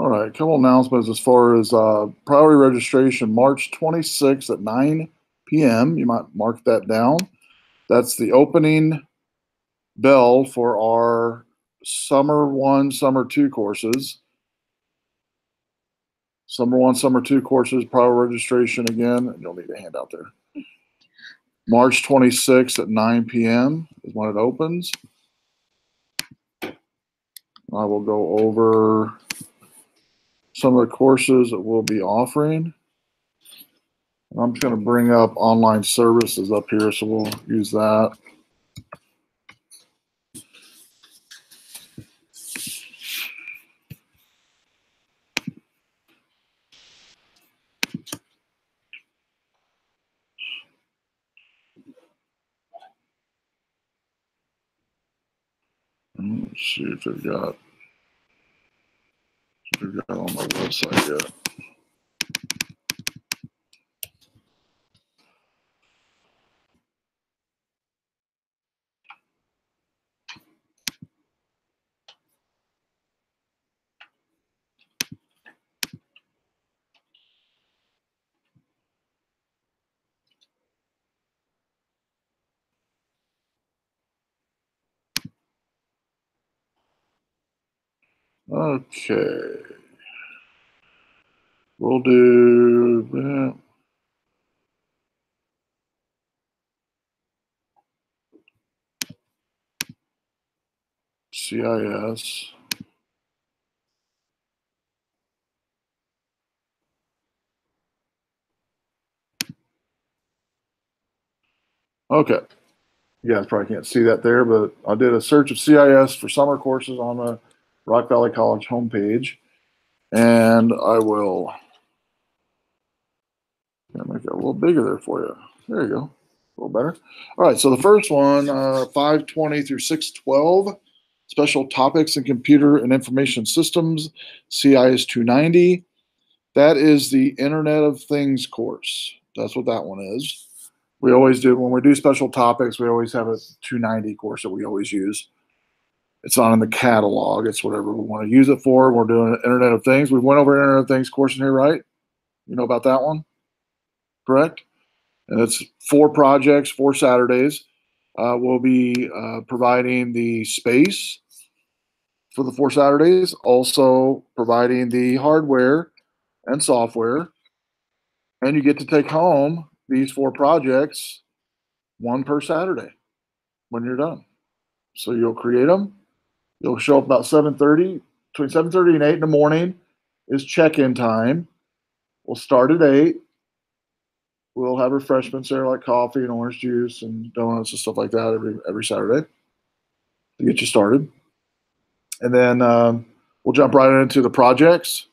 All right, a couple announcements as far as priority registration, March 26th at 9 p.m. You might mark that down. That's the opening bell for our Summer 1, Summer 2 courses. Summer 1, Summer 2 courses, priority registration again, and you'll need a handout there. March 26th at 9 p.m. is when it opens. I will go over some of the courses that we'll be offering. I'm just going to bring up online services up here, so we'll use that. Let's see if they've got on my website yet. Okay. We'll do CIS. Okay. You guys probably can't see that there, but I did a search of CIS for summer courses on the Rock Valley College homepage. And I will make it a little bigger there for you. There you go. A little better. All right. So the first one, 520 through 612, special topics in computer and information systems, CIS 290. That is the Internet of Things course. That's what that one is. We always do, when we do special topics, we always have a 290 course that we always use. It's not in the catalog. It's whatever we want to use it for. We're doing Internet of Things. We went over Internet of Things course in here, right? You know about that one? Correct? And it's 4 projects, 4 Saturdays. We'll be providing the space for the 4 Saturdays, also providing the hardware and software. And you get to take home these 4 projects, 1 per Saturday when you're done. So you'll create them. You'll show up about 7:30. Between 7:30 and 8 in the morning is check-in time. We'll start at 8. We'll have refreshments there like coffee and orange juice and donuts and stuff like that every Saturday to get you started. And then we'll jump right into the projects.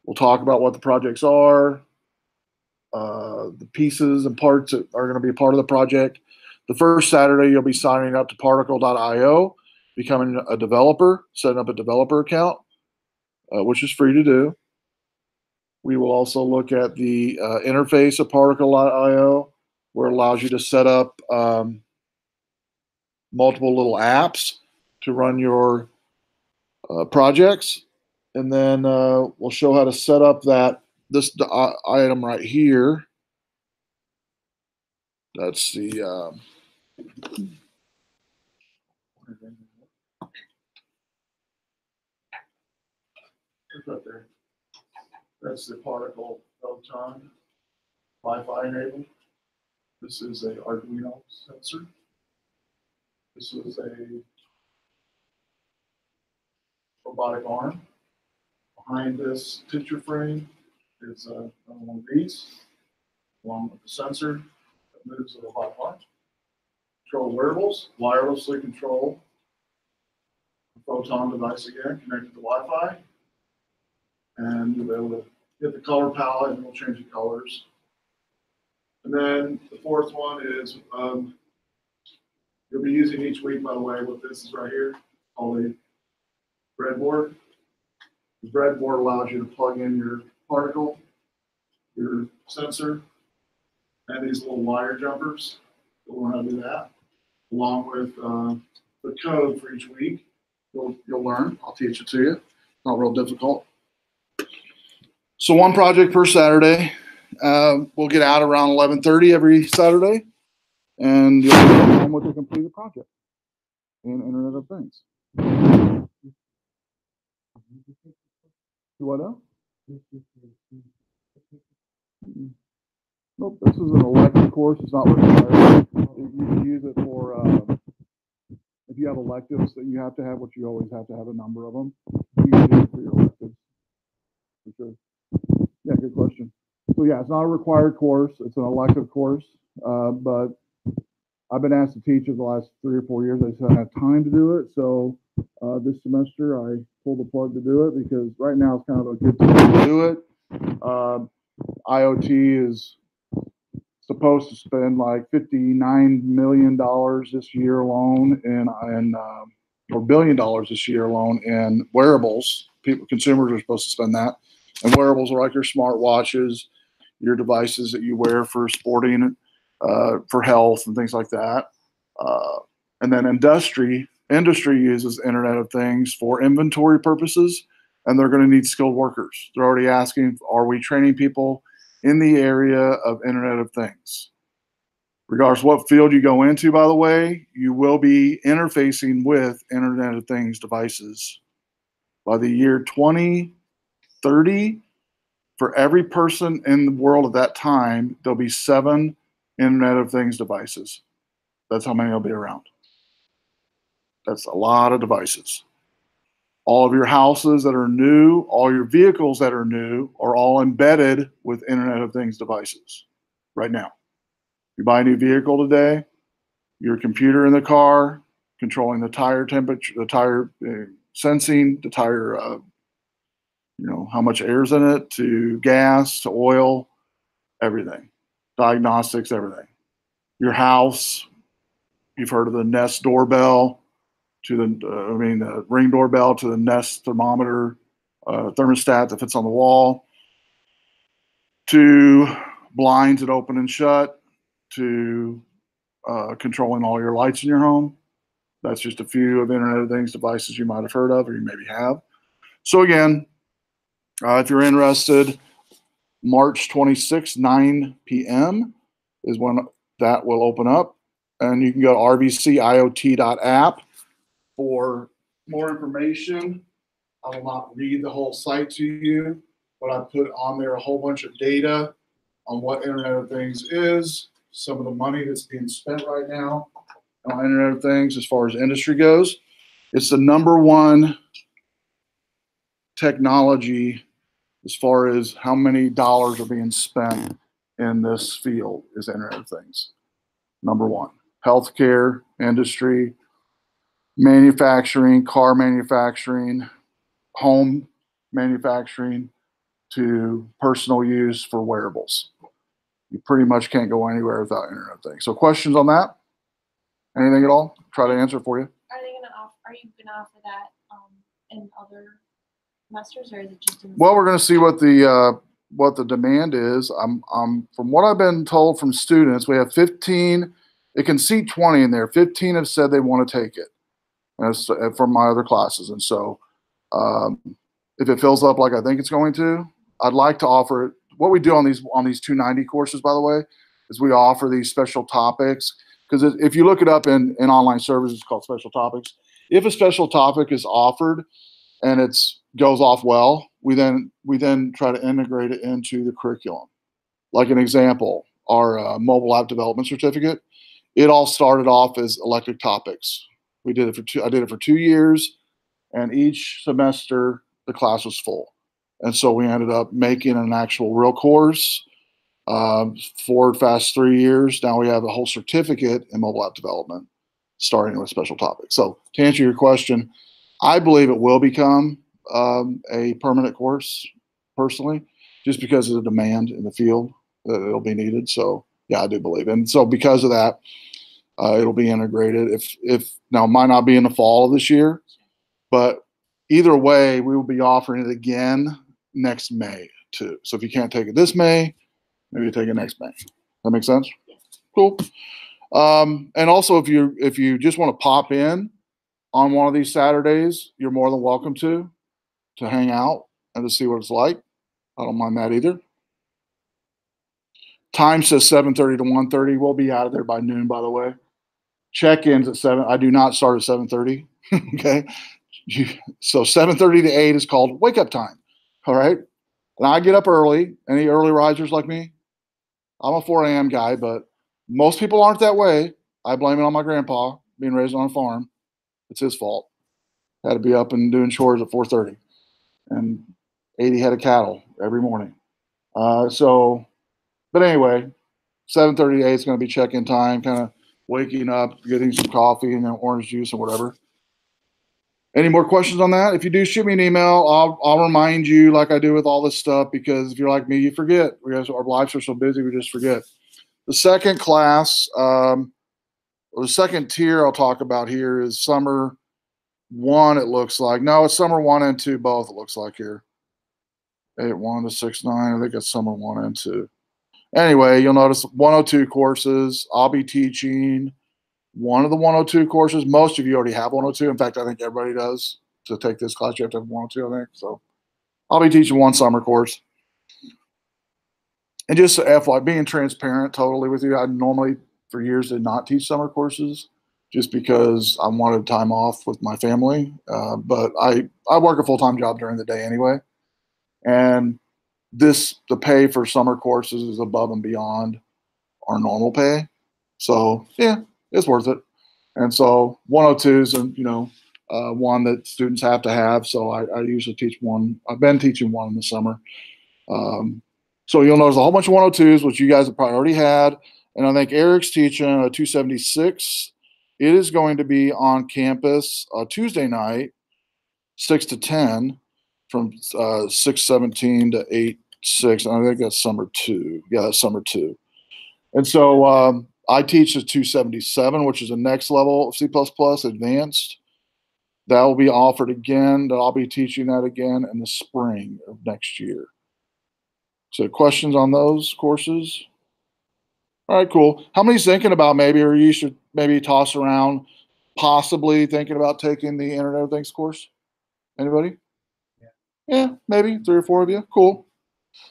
We'll talk about what the projects are, the pieces and parts that are going to be a part of the project. The first Saturday, you'll be signing up to particle.io, becoming a developer, setting up a developer account, which is free to do. We will also look at the interface of particle.io, where it allows you to set up multiple little apps to run your projects. And then we'll show how to set up this item right here. That's the right there. That's the particle photon Wi-Fi enabled. This is a Arduino sensor. This is a robotic arm. Behind this picture frame is one of these, along with the sensor that moves the robotic arm. Control wearables, wirelessly control the photon device again, connected to Wi-Fi. And you'll be able to hit the color palette and we'll change the colors. And then the fourth one is you'll be using each week, by the way, what this is right here, called a breadboard. The breadboard allows you to plug in your particle, your sensor, and these little wire jumpers. You'll learn how to do that, along with the code for each week. You'll learn. I'll teach it to you. Not real difficult. So one project per Saturday. We'll get out around 11:30 every Saturday, and you'll be home with a completed project in Internet of Things. Do I know? Nope, this is an elective course. It's not required. You can use it for if you have electives that you have to have, which you always have to have a number of them. You can use it for your electives. For sure. Yeah, good question. So yeah, it's not a required course. It's an elective course, but I've been asked to teach it the last 3 or 4 years. I just haven't had time to do it. So this semester I pulled the plug to do it because right now it's kind of a good time to do it. IoT is supposed to spend like $59 million this year alone or $1 billion this year alone in wearables. Consumers are supposed to spend that. And wearables are like your smartwatches, your devices that you wear for sporting, for health and things like that. And then industry uses Internet of Things for inventory purposes, and they're going to need skilled workers. They're already asking, are we training people in the area of Internet of Things? Regardless of what field you go into, by the way, you will be interfacing with Internet of Things devices. By the year 2030, for every person in the world at that time, there'll be 7 Internet of Things devices. That's how many will be around. That's a lot of devices. All of your houses that are new, all your vehicles that are new are all embedded with Internet of Things devices right now. You buy a new vehicle today, your computer in the car, controlling the tire temperature, the tire sensing, the tire, how much air's in it, to gas, to oil, everything. Diagnostics, everything. Your house, you've heard of the Nest doorbell, to the Ring doorbell, to the Nest thermometer, thermostat that fits on the wall, to blinds that open and shut, to controlling all your lights in your home. That's just a few of Internet of Things devices you might have heard of or you maybe have. So again, if you're interested, March 26th, 9 p.m. is when that will open up. And you can go to rvciot.app for more information. I will not read the whole site to you, but I put on there a whole bunch of data on what Internet of Things is, some of the money that's being spent right now on Internet of Things as far as industry goes. It's the #1 technology as far as how many dollars are being spent in this field is Internet of Things. #1. Healthcare, industry, manufacturing, car manufacturing, home manufacturing, to personal use for wearables. You pretty much can't go anywhere without Internet of Things. So questions on that? Anything at all? Try to answer for you. Are you gonna offer that in other semesters, or is it just in Well, we're going to see what the demand is. From what I've been told from students, we have 15. It can seat 20 in there. 15 have said they want to take it, and it's from my other classes. And so, if it fills up like I think it's going to, I'd like to offer it. What we do on these 290 courses, by the way, is we offer these special topics. Because if you look it up in online services, it's called special topics. If a special topic is offered and it goes off well, we then try to integrate it into the curriculum. Like an example, our mobile app development certificate, it all started off as elective topics. I did it for 2 years, and each semester the class was full. And so we ended up making an actual real course. Forward fast 3 years. Now we have a whole certificate in mobile app development, starting with special topics. So to answer your question, I believe it will become a permanent course, personally, just because of the demand in the field that it'll be needed. So yeah, I do believe. And so because of that, it'll be integrated. If now it might not be in the fall of this year, but either way, we will be offering it again next May too. So if you can't take it this May, maybe you take it next May. That makes sense? Yes. Cool. And also, if you just want to pop in on one of these Saturdays, you're more than welcome to hang out and to see what it's like. I don't mind that either. Time says 7:30 to 1:30. We'll be out of there by noon, by the way. Check-ins at 7. I do not start at 7:30. Okay. So 7:30 to 8 is called wake up time. All right. And I get up early. Any early risers like me? I'm a 4 a.m. guy, but most people aren't that way. I blame it on my grandpa being raised on a farm. It's his fault. Had to be up and doing chores at 4:30 and 80 head of cattle every morning. But anyway, 7:30 to 8 is going to be check-in time, kind of waking up, getting some coffee and orange juice or whatever. Any more questions on that? If you do, shoot me an email. I'll remind you like I do with all this stuff, because if you're like me, you forget. Our lives are so busy, we just forget. The second class, or the second tier I'll talk about here is summer 1, it looks like. No, it's summer 1 and 2 both, it looks like here. 8-1 to 6-9. I think it's summer 1 and 2. Anyway, you'll notice 102 courses. I'll be teaching one of the 102 courses. Most of you already have 102. In fact, I think everybody does. To take this class, you have to have 102, I think. So I'll be teaching one summer course. And just FYI, being transparent totally with you, I normally for years did not teach summer courses just because I wanted time off with my family. But I work a full-time job during the day anyway. And the pay for summer courses is above and beyond our normal pay. So yeah, it's worth it. And so 102s and one that students have to have. So I usually teach one. I've been teaching one in the summer. So you'll notice a whole bunch of 102s, which you guys have probably already had. And I think Eric's teaching a 276. It is going to be on campus Tuesday night, 6 to 10, from 6:17 to 8:06. And I think that's summer 2. Yeah, that's summer 2. And so I teach the 277, which is the next level of C++ advanced. That will be offered again. I'll be teaching that again in the spring of next year. So questions on those courses? All right, cool. How many's thinking about maybe, or you should maybe toss around possibly thinking about taking the Internet of Things course? Anybody? Yeah, maybe 3 or 4 of you. Cool.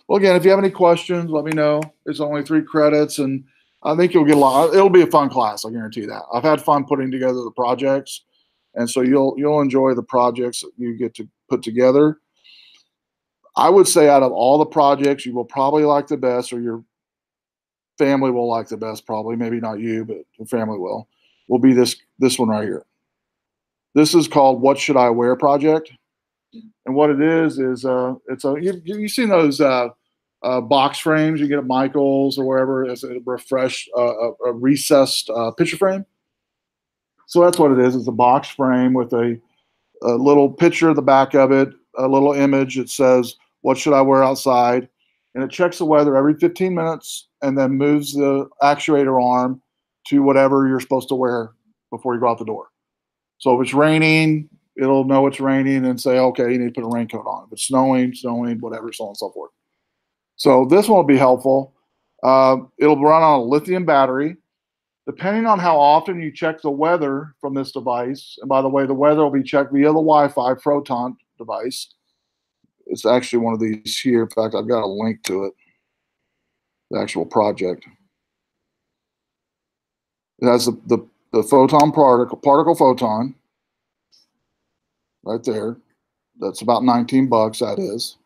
Well, again, if you have any questions, let me know. It's only 3 credits, and I think you'll get a lot. It'll be a fun class, I guarantee that. I've had fun putting together the projects, and so you'll enjoy the projects that you get to put together. I would say out of all the projects, you will probably like the best, or your family will like the best, probably. Maybe not you, but your family will be this one right here. This is called What Should I Wear project. And what it is it's you've seen those box frames you get at Michael's or wherever. It's a recessed picture frame. So that's what it is. It's a box frame with a little picture at the back of it, a little image. It says, what should I wear outside? And it checks the weather every 15 minutes and then moves the actuator arm to whatever you're supposed to wear before you go out the door. So if it's raining, it'll know it's raining and say, okay, you need to put a raincoat on. If it's snowing, whatever, so on and so forth. So this one will be helpful. It'll run on a lithium battery. Depending on how often you check the weather from this device, and by the way, the weather will be checked via the Wi-Fi Proton device. It's actually one of these here. In fact, I've got a link to it, the actual project. It has the photon particle photon right there. That's about $19, that is.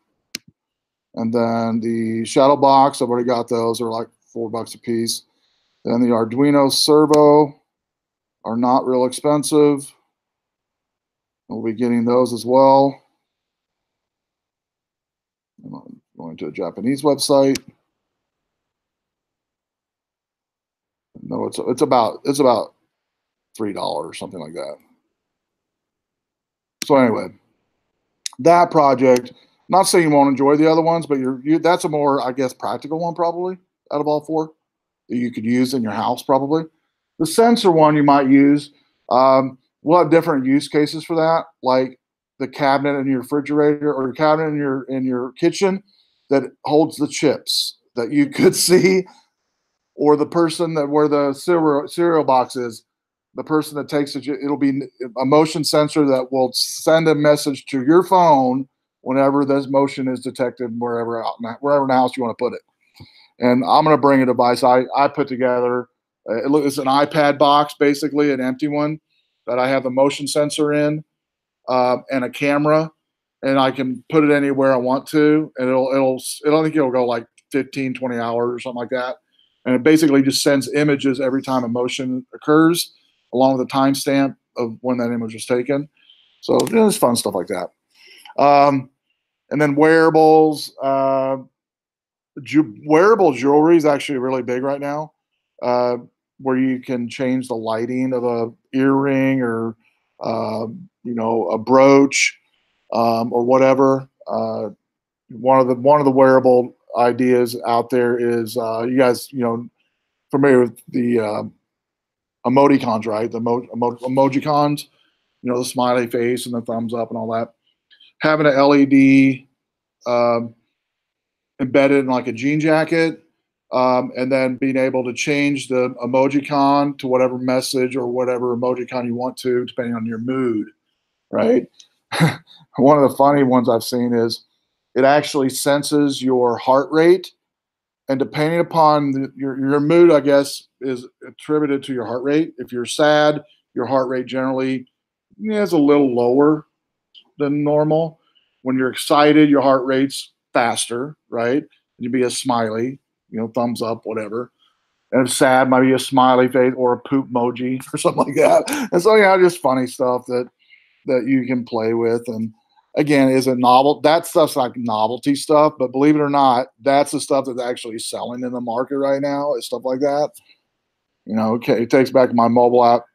And then the shadow box, I've already got those. They're like $4 a piece. Then the Arduino servo are not real expensive. We'll be getting those as well. I'm going to a Japanese website. No, it's about $3, something like that. So anyway, that project. Not saying you won't enjoy the other ones, but that's a more, I guess, practical one probably out of all 4 that you could use in your house probably. The sensor one you might use. We'll have different use cases for that, like the cabinet in your refrigerator or your cabinet in your kitchen that holds the chips that you could see, or the person that where the cereal box is, the person that takes it, it'll be a motion sensor that will send a message to your phone whenever this motion is detected wherever in the house you want to put it. And I'm going to bring a device I put together. It's an iPad box, basically an empty one that I have the motion sensor in, and a camera, and I can put it anywhere I want to, and I think it'll go like 15, 20 hours or something like that. And it basically just sends images every time a motion occurs, along with the timestamp of when that image was taken. So there's fun stuff like that. And then wearables. Wearable jewelry is actually really big right now, where you can change the lighting of a earring or a brooch, or whatever. One of the wearable ideas out there is, you guys familiar with the emoticons, right? The emojicons, the smiley face and the thumbs up and all that. Having an LED embedded in like a jean jacket, and then being able to change the emojicon to whatever message or whatever emojicon you want to, depending on your mood, right? One of the funny ones I've seen is it actually senses your heart rate, and depending upon your mood, I guess, is attributed to your heart rate. If you're sad, your heart rate generally is a little lower than normal. When you're excited, your heart rate's faster, right? You'd be a smiley, thumbs up, whatever. And if sad, might be a smiley face or a poop emoji or something like that. And so, just funny stuff that you can play with. And again, is it novel? That stuff's like novelty stuff, but believe it or not, that's the stuff that's actually selling in the market right now, is stuff like that. Okay, it takes back my mobile app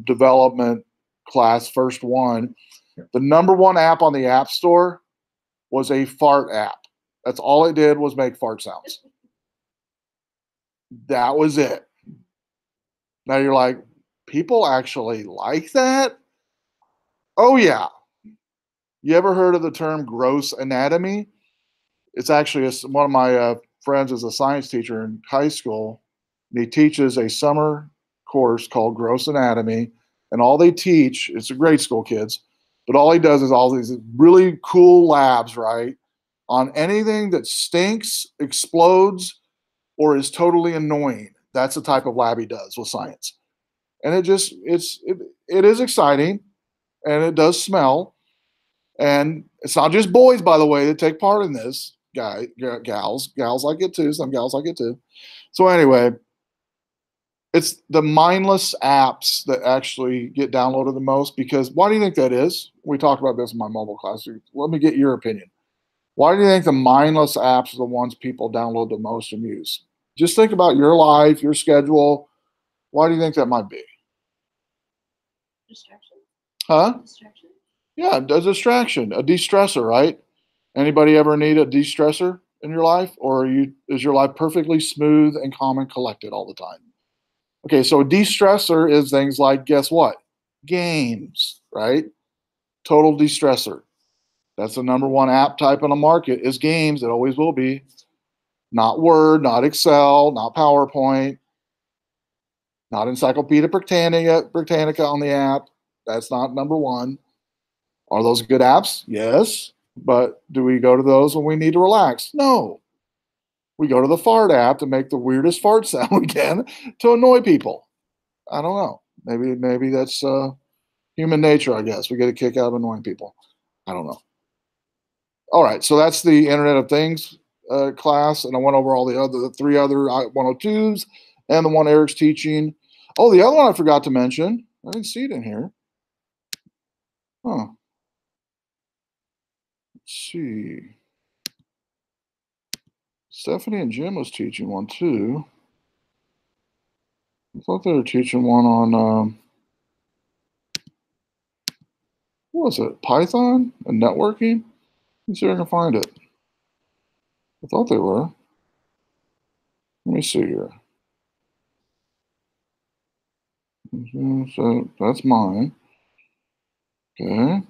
development class, first one. The number one app on the App Store was a fart app. That's all it did, was make fart sounds. That was it. Now you're like, people actually like that? Oh, yeah. You ever heard of the term gross anatomy? It's actually one of my friends is a science teacher in high school, and he teaches a summer course called Gross Anatomy. And all they teach, it's a grade school kids, but all he does is all these really cool labs, right, on anything that stinks, explodes, or is totally annoying. That's the type of lab he does with science. And it is exciting, and it does smell. And it's not just boys, by the way, that take part in this. Gals like it too. Some gals like it too. So anyway, it's the mindless apps that actually get downloaded the most. Because why do you think that is? We talked about this in my mobile class. Let me get your opinion. Why do you think the mindless apps are the ones people download the most and use? Just think about your life, your schedule. Why do you think that might be? Distraction. Huh? Distraction. Yeah, a distraction, a de-stressor, right? Anybody ever need a de-stressor in your life? Or is your life perfectly smooth and calm and collected all the time? Okay, so a de-stressor is things like, guess what? Games, right? Total de-stressor. That's the number one app type on the market, is games. It always will be. Not Word, not Excel, not PowerPoint, not Encyclopedia Britannica on the app. That's not number one. Are those good apps? Yes. But do we go to those when we need to relax? No. We go to the fart app to make the weirdest fart sound we can to annoy people. I don't know. Maybe that's human nature, I guess. We get a kick out of annoying people. I don't know. All right. So that's the Internet of Things class. And I went over all the three other 102s and the one Eric's teaching. Oh, the other one I forgot to mention. I didn't see it in here. Huh. Let's see. Stephanie and Jim was teaching one too. I thought they were teaching one on, what was it, Python and networking? Let's see if I can find it. I thought they were. Let me see here. So that's mine. Okay.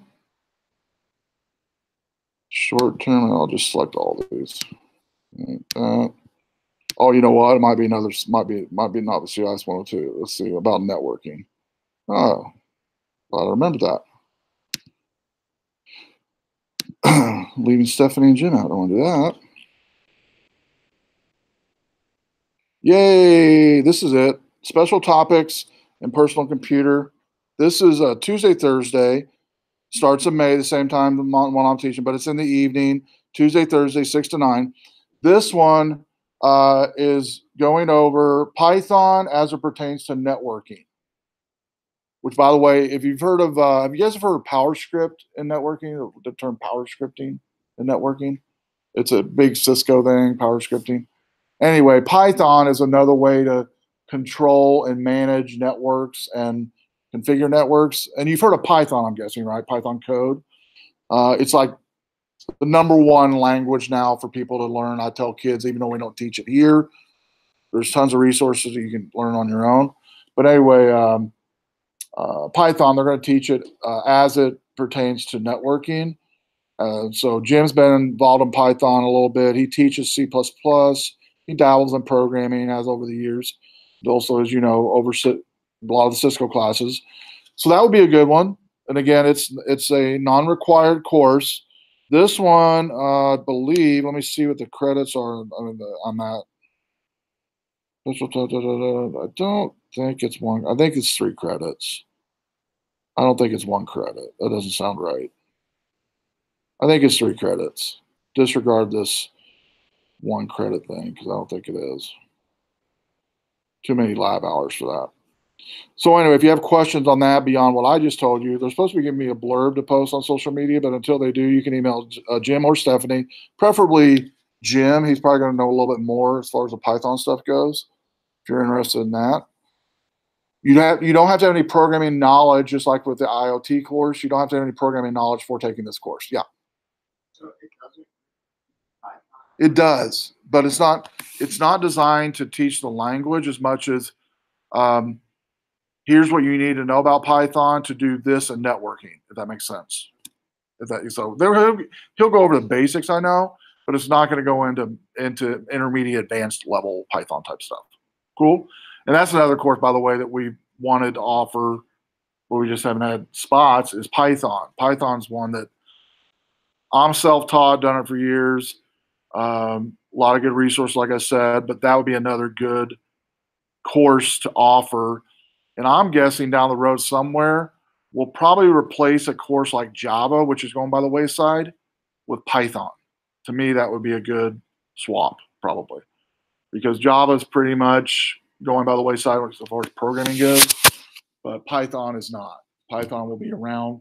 Short term, I'll just select all these. Oh, you know what? It might be another. Might be not the CIS 102. Let's see about networking. Oh, I remember that. Leaving Stephanie and Jim out. I don't want to do that. Yay! This is it. Special topics and personal computer. This is Tuesday, Thursday. Starts in May, the same time while I'm teaching, but it's in the evening. Tuesday, Thursday, 6 to 9. This one is going over Python as it pertains to networking. Which, by the way, if you've heard of, have you guys heard of PowerScript in networking? The term PowerScripting in networking. It's a big Cisco thing, PowerScripting. Anyway, Python is another way to control and manage networks and configure networks. And you've heard of Python, I'm guessing, right? Python code. It's like the #1 language now for people to learn. I tell kids, even though we don't teach it here, there's tons of resources that you can learn on your own. But anyway, Python, they're going to teach it as it pertains to networking. So Jim's been involved in Python a little bit. He teaches C++. He dabbles in programming as over the years. He also, as you know, oversee a lot of the Cisco classes. So that would be a good one. And again, it's a non-required course. This one, I believe, let me see what the credits are on that. I don't think it's one. I think it's 3 credits. I don't think it's 1 credit. That doesn't sound right. I think it's 3 credits. Disregard this 1 credit thing because I don't think it is. Too many lab hours for that. So anyway, if you have questions on that beyond what I just told you, they're supposed to be giving me a blurb to post on social media, but until they do, you can email Jim or Stephanie, preferably Jim. He's probably going to know a little bit more as far as the Python stuff goes, if you're interested in that. You don't have to have any programming knowledge, just like with the IoT course. You don't have to have any programming knowledge for taking this course. Yeah. So it doesn't. It does, but it's not designed to teach the language as much as here's what you need to know about Python to do this in networking, if that makes sense. He'll go over the basics, I know, but it's not going to go into intermediate advanced level Python type stuff. Cool. And that's another course, by the way, that we wanted to offer, but we just haven't had spots, is Python. Python's one that I'm self-taught, done it for years. A lot of good resources, like I said, but that would be another good course to offer. And I'm guessing down the road somewhere, we'll probably replace a course like Java, which is going by the wayside, with Python. To me, that would be a good swap, probably. Because Java is pretty much going by the wayside as far as programming goes, but Python is not. Python will be around.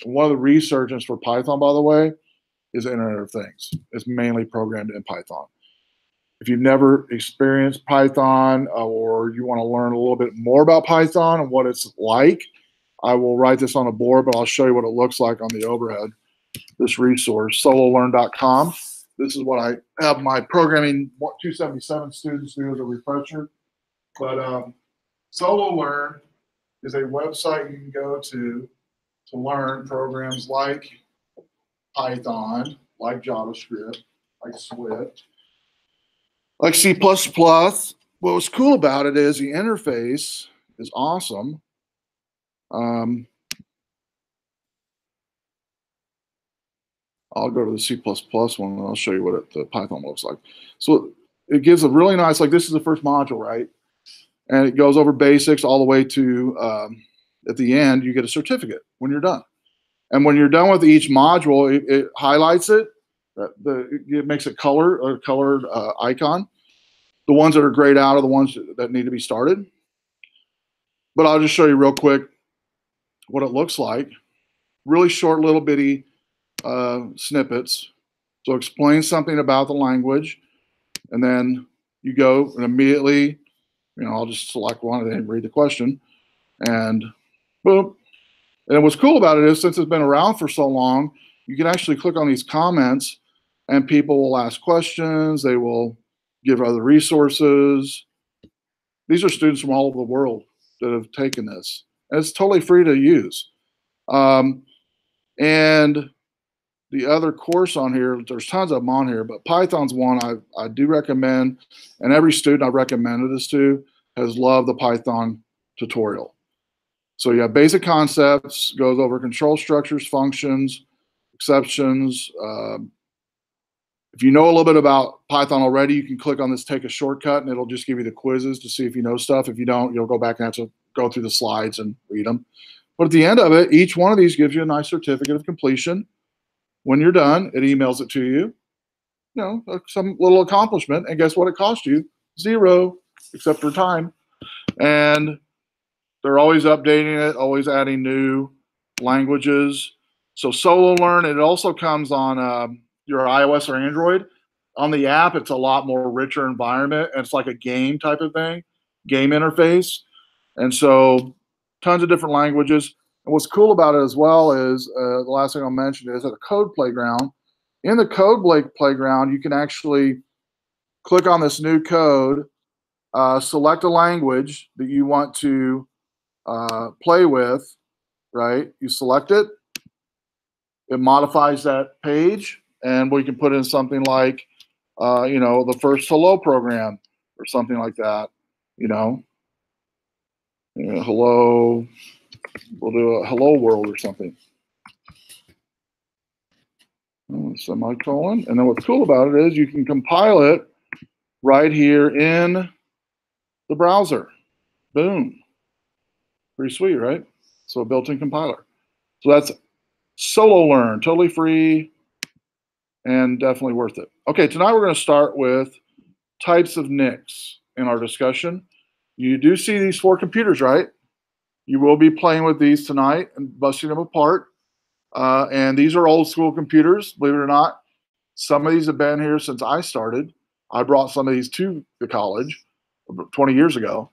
And one of the resurgence for Python, by the way, is Internet of Things. It's mainly programmed in Python. If you've never experienced Python or you want to learn a little bit more about Python and what it's like, I will write this on a board, but I'll show you what it looks like on the overhead. This resource, sololearn.com. This is what I have my programming 277 students do as a refresher. But SoloLearn is a website you can go to learn programs like Python, like JavaScript, like Swift, like C++. What was cool about it is the interface is awesome. I'll go to the C++ one and I'll show you what the Python looks like. So it gives a really nice, like this is the first module, right? And it goes over basics all the way to, at the end, you get a certificate when you're done. And when you're done with each module, it highlights it. It makes it a colored icon. The ones that are grayed out are the ones that need to be started. But I'll just show you real quick what it looks like. Really short little bitty snippets. So explain something about the language. And then you go and immediately, I'll just select one and then read the question. And boom. And what's cool about it is since it's been around for so long, you can actually click on these comments and people will ask questions. They will give other resources. These are students from all over the world that have taken this. And it's totally free to use. And the other course on here, there's tons of them on here, but Python's one I do recommend. And every student I've recommended this to has loved the Python tutorial. So yeah, basic concepts, goes over control structures, functions, exceptions. If you know a little bit about Python already, you can click on this Take a Shortcut, and it'll just give you the quizzes to see if you know stuff. If you don't, you'll go back and have to go through the slides and read them. But at the end of it, each one of these gives you a nice certificate of completion. When you're done, it emails it to you. You know, some little accomplishment. And guess what it cost you? 0, except for time. And they're always updating it, always adding new languages. So Solo Learn, it also comes on your iOS or Android. On the app, it's a lot more richer environment. And it's like a game type of thing, game interface. And so tons of different languages. And what's cool about it as well is the last thing I'll mention is at a code playground. In the code playground, you can actually click on this new code, select a language that you want to play with, right? You select it, it modifies that page, and we can put in something like, you know, the first hello program or something like that, you know. Hello, we'll do a hello world or something. Semicolon. And then what's cool about it is you can compile it right here in the browser. Boom. Pretty sweet, right? So a built-in compiler. So that's Solo Learn, totally free and definitely worth it. Okay, tonight we're going to start with types of NICs in our discussion. You do see these 4 computers, right? You will be playing with these tonight and busting them apart. And these are old school computers, believe it or not. Some of these have been here since I started. I brought some of these to the college 20 years ago.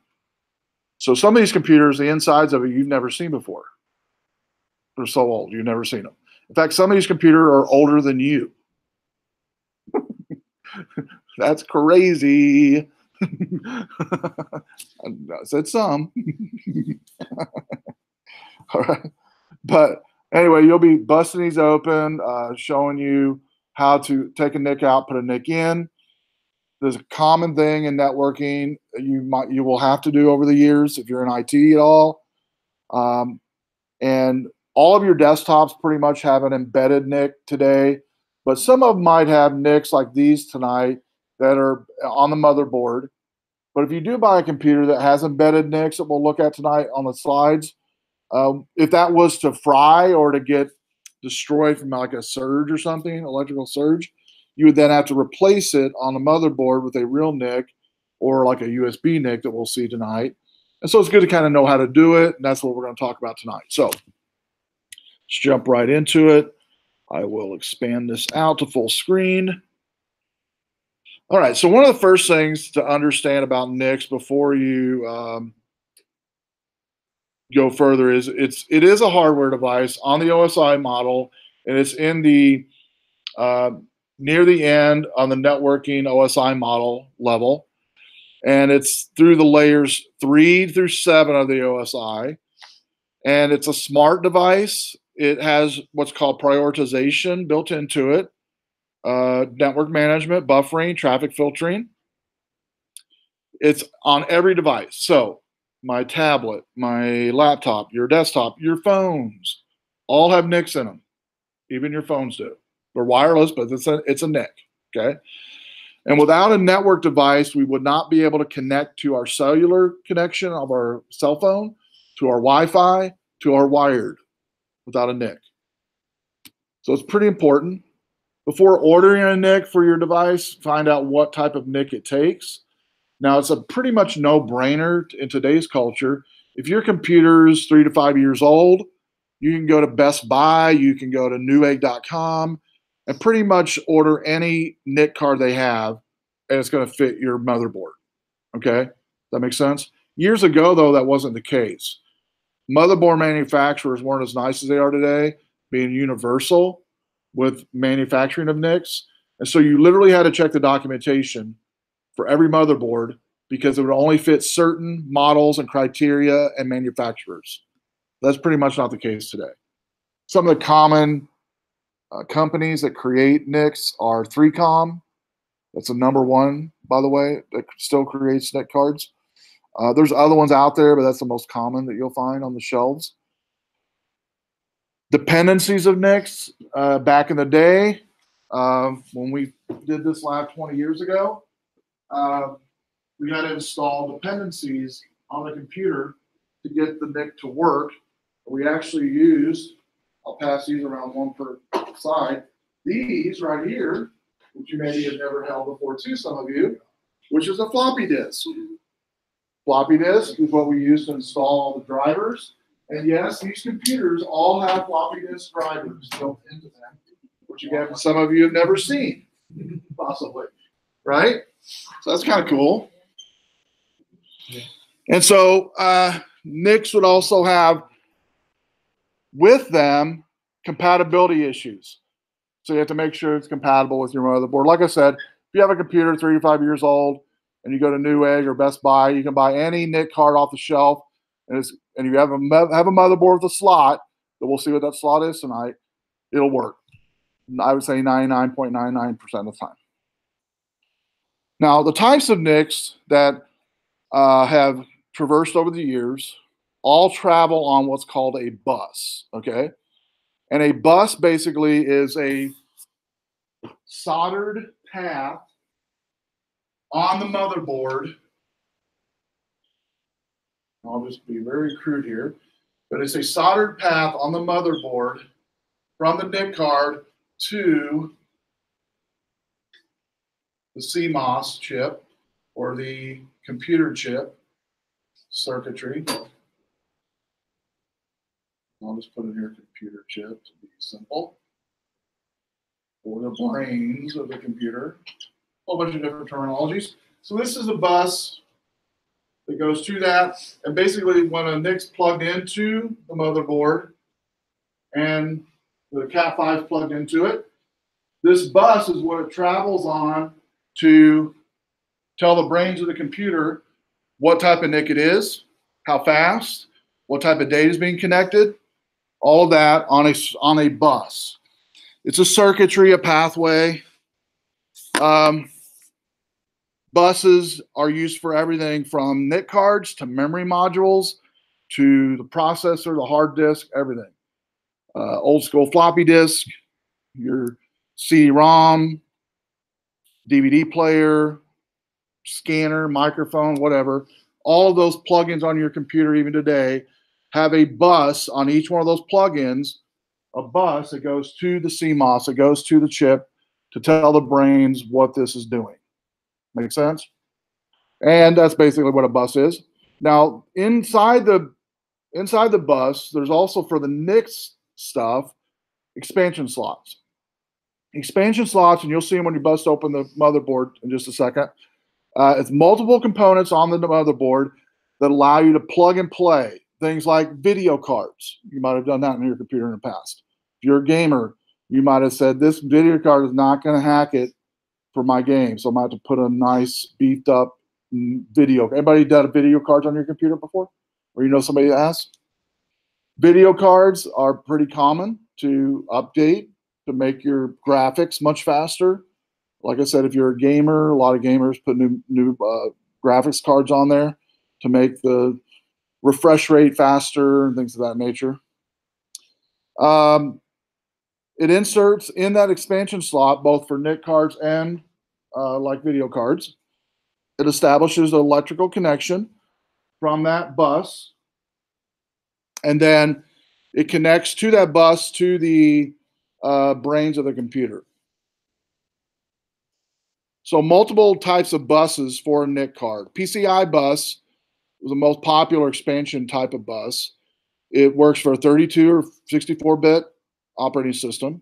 So some of these computers, the insides of it, you've never seen before. They're so old, you've never seen them. In fact, some of these computers are older than you. That's crazy. I said some. All right. But anyway, you'll be busting these open, showing you how to take a NIC out, put a NIC in. There's a common thing in networking you will have to do over the years if you're in IT at all. And all of your desktops pretty much have an embedded NIC today, but some of them might have NICs like these tonight that are on the motherboard. But if you do buy a computer that has embedded NICs that we'll look at tonight on the slides, if that was to fry or to get destroyed from like a surge or something, electrical surge, you would then have to replace it on the motherboard with a real NIC or like a USB NIC that we'll see tonight. And so it's good to kind of know how to do it, and that's what we're going to talk about tonight. So let's jump right into it. I will expand this out to full screen. All right, so one of the first things to understand about NICs before you go further is it is a hardware device on the OSI model, and it's in the near the end on the networking OSI model level, and it's through the layers 3 through 7 of the OSI, and it's a smart device. It has what's called prioritization built into it, network management, buffering, traffic filtering. It's on every device. So my tablet, my laptop, your desktop, your phones all have NICs in them. Even your phones do. They're wireless, but it's a NIC, okay? And without a network device, we would not be able to connect to our cellular connection of our cell phone, to our Wi-Fi, to our wired without a NIC. So it's pretty important. Before ordering a NIC for your device, find out what type of NIC it takes. Now, it's a pretty much no-brainer in today's culture. If your computer's 3 to 5 years old, you can go to Best Buy, you can go to Newegg.com, and pretty much order any NIC card they have, and it's going to fit your motherboard. Okay? That makes sense? Years ago, though, that wasn't the case. Motherboard manufacturers weren't as nice as they are today, being universal with manufacturing of NICs. And so you literally had to check the documentation for every motherboard because it would only fit certain models and criteria and manufacturers. That's pretty much not the case today. Some of the common companies that create NICs are 3Com. That's the #1, by the way, that still creates NIC cards. There's other ones out there, but that's the most common that you'll find on the shelves. dependencies of NICs. Back in the day, when we did this lab 20 years ago, we had to install dependencies on the computer to get the NIC to work. We actually used, I'll pass these around one per side, these right here, which you maybe have never held before too, some of you, which is a floppy disk. Floppy disk is what we use to install all the drivers. And yes, these computers all have floppy disk drivers built into them, which again, some of you have never seen, possibly, right? So that's kind of cool. And so NICs would also have with them compatibility issues. So you have to make sure it's compatible with your motherboard. Like I said, if you have a computer 3 to 5 years old and you go to Newegg or Best Buy, you can buy any NIC card off the shelf, and you have a motherboard with a slot, that we'll see what that slot is tonight, it'll work. I would say 99.99% of the time. Now, the types of NICs that have traversed over the years all travel on what's called a bus, okay? And a bus basically is a soldered path on the motherboard. I'll just be very crude here, but it's a soldered path on the motherboard from the NIC card to the CMOS chip or the computer chip circuitry. I'll just put in here computer chip to be simple. Or the brains of the computer. A whole bunch of different terminologies. So this is a bus that goes to that. And basically when a NIC's plugged into the motherboard and the Cat5 is plugged into it, this bus is what it travels on to tell the brains of the computer what type of NIC it is, how fast, what type of data is being connected, all of that on a bus. It's a circuitry, a pathway. Buses are used for everything from NIC cards to memory modules to the processor, the hard disk, everything. Old school floppy disk, your CD-ROM, DVD player, scanner, microphone, whatever. All of those plugins on your computer even today have a bus on each one of those plugins, a bus that goes to the CMOS, that goes to the chip to tell the brains what this is doing. Make sense? And that's basically what a bus is. Now, inside the bus, there's also for the NICs stuff, expansion slots. Expansion slots, and you'll see them when you bust open the motherboard in just a second. It's multiple components on the motherboard that allow you to plug and play. Things like video cards. You might have done that in your computer in the past. If you're a gamer, you might have said, this video card is not going to hack it for my game, so I'm going to have to put a nice beefed up video. Anybody done video cards on your computer before? Or you know somebody that has? Video cards are pretty common to update to make your graphics much faster. Like I said, if you're a gamer, a lot of gamers put new graphics cards on there to make the refresh rate faster and things of that nature. It inserts in that expansion slot, both for NIC cards and like video cards. It establishes an electrical connection from that bus. And then it connects to that bus to the brains of the computer. So multiple types of buses for a NIC card. PCI bus was the most popular expansion type of bus. It works for a 32 or 64-bit operating system.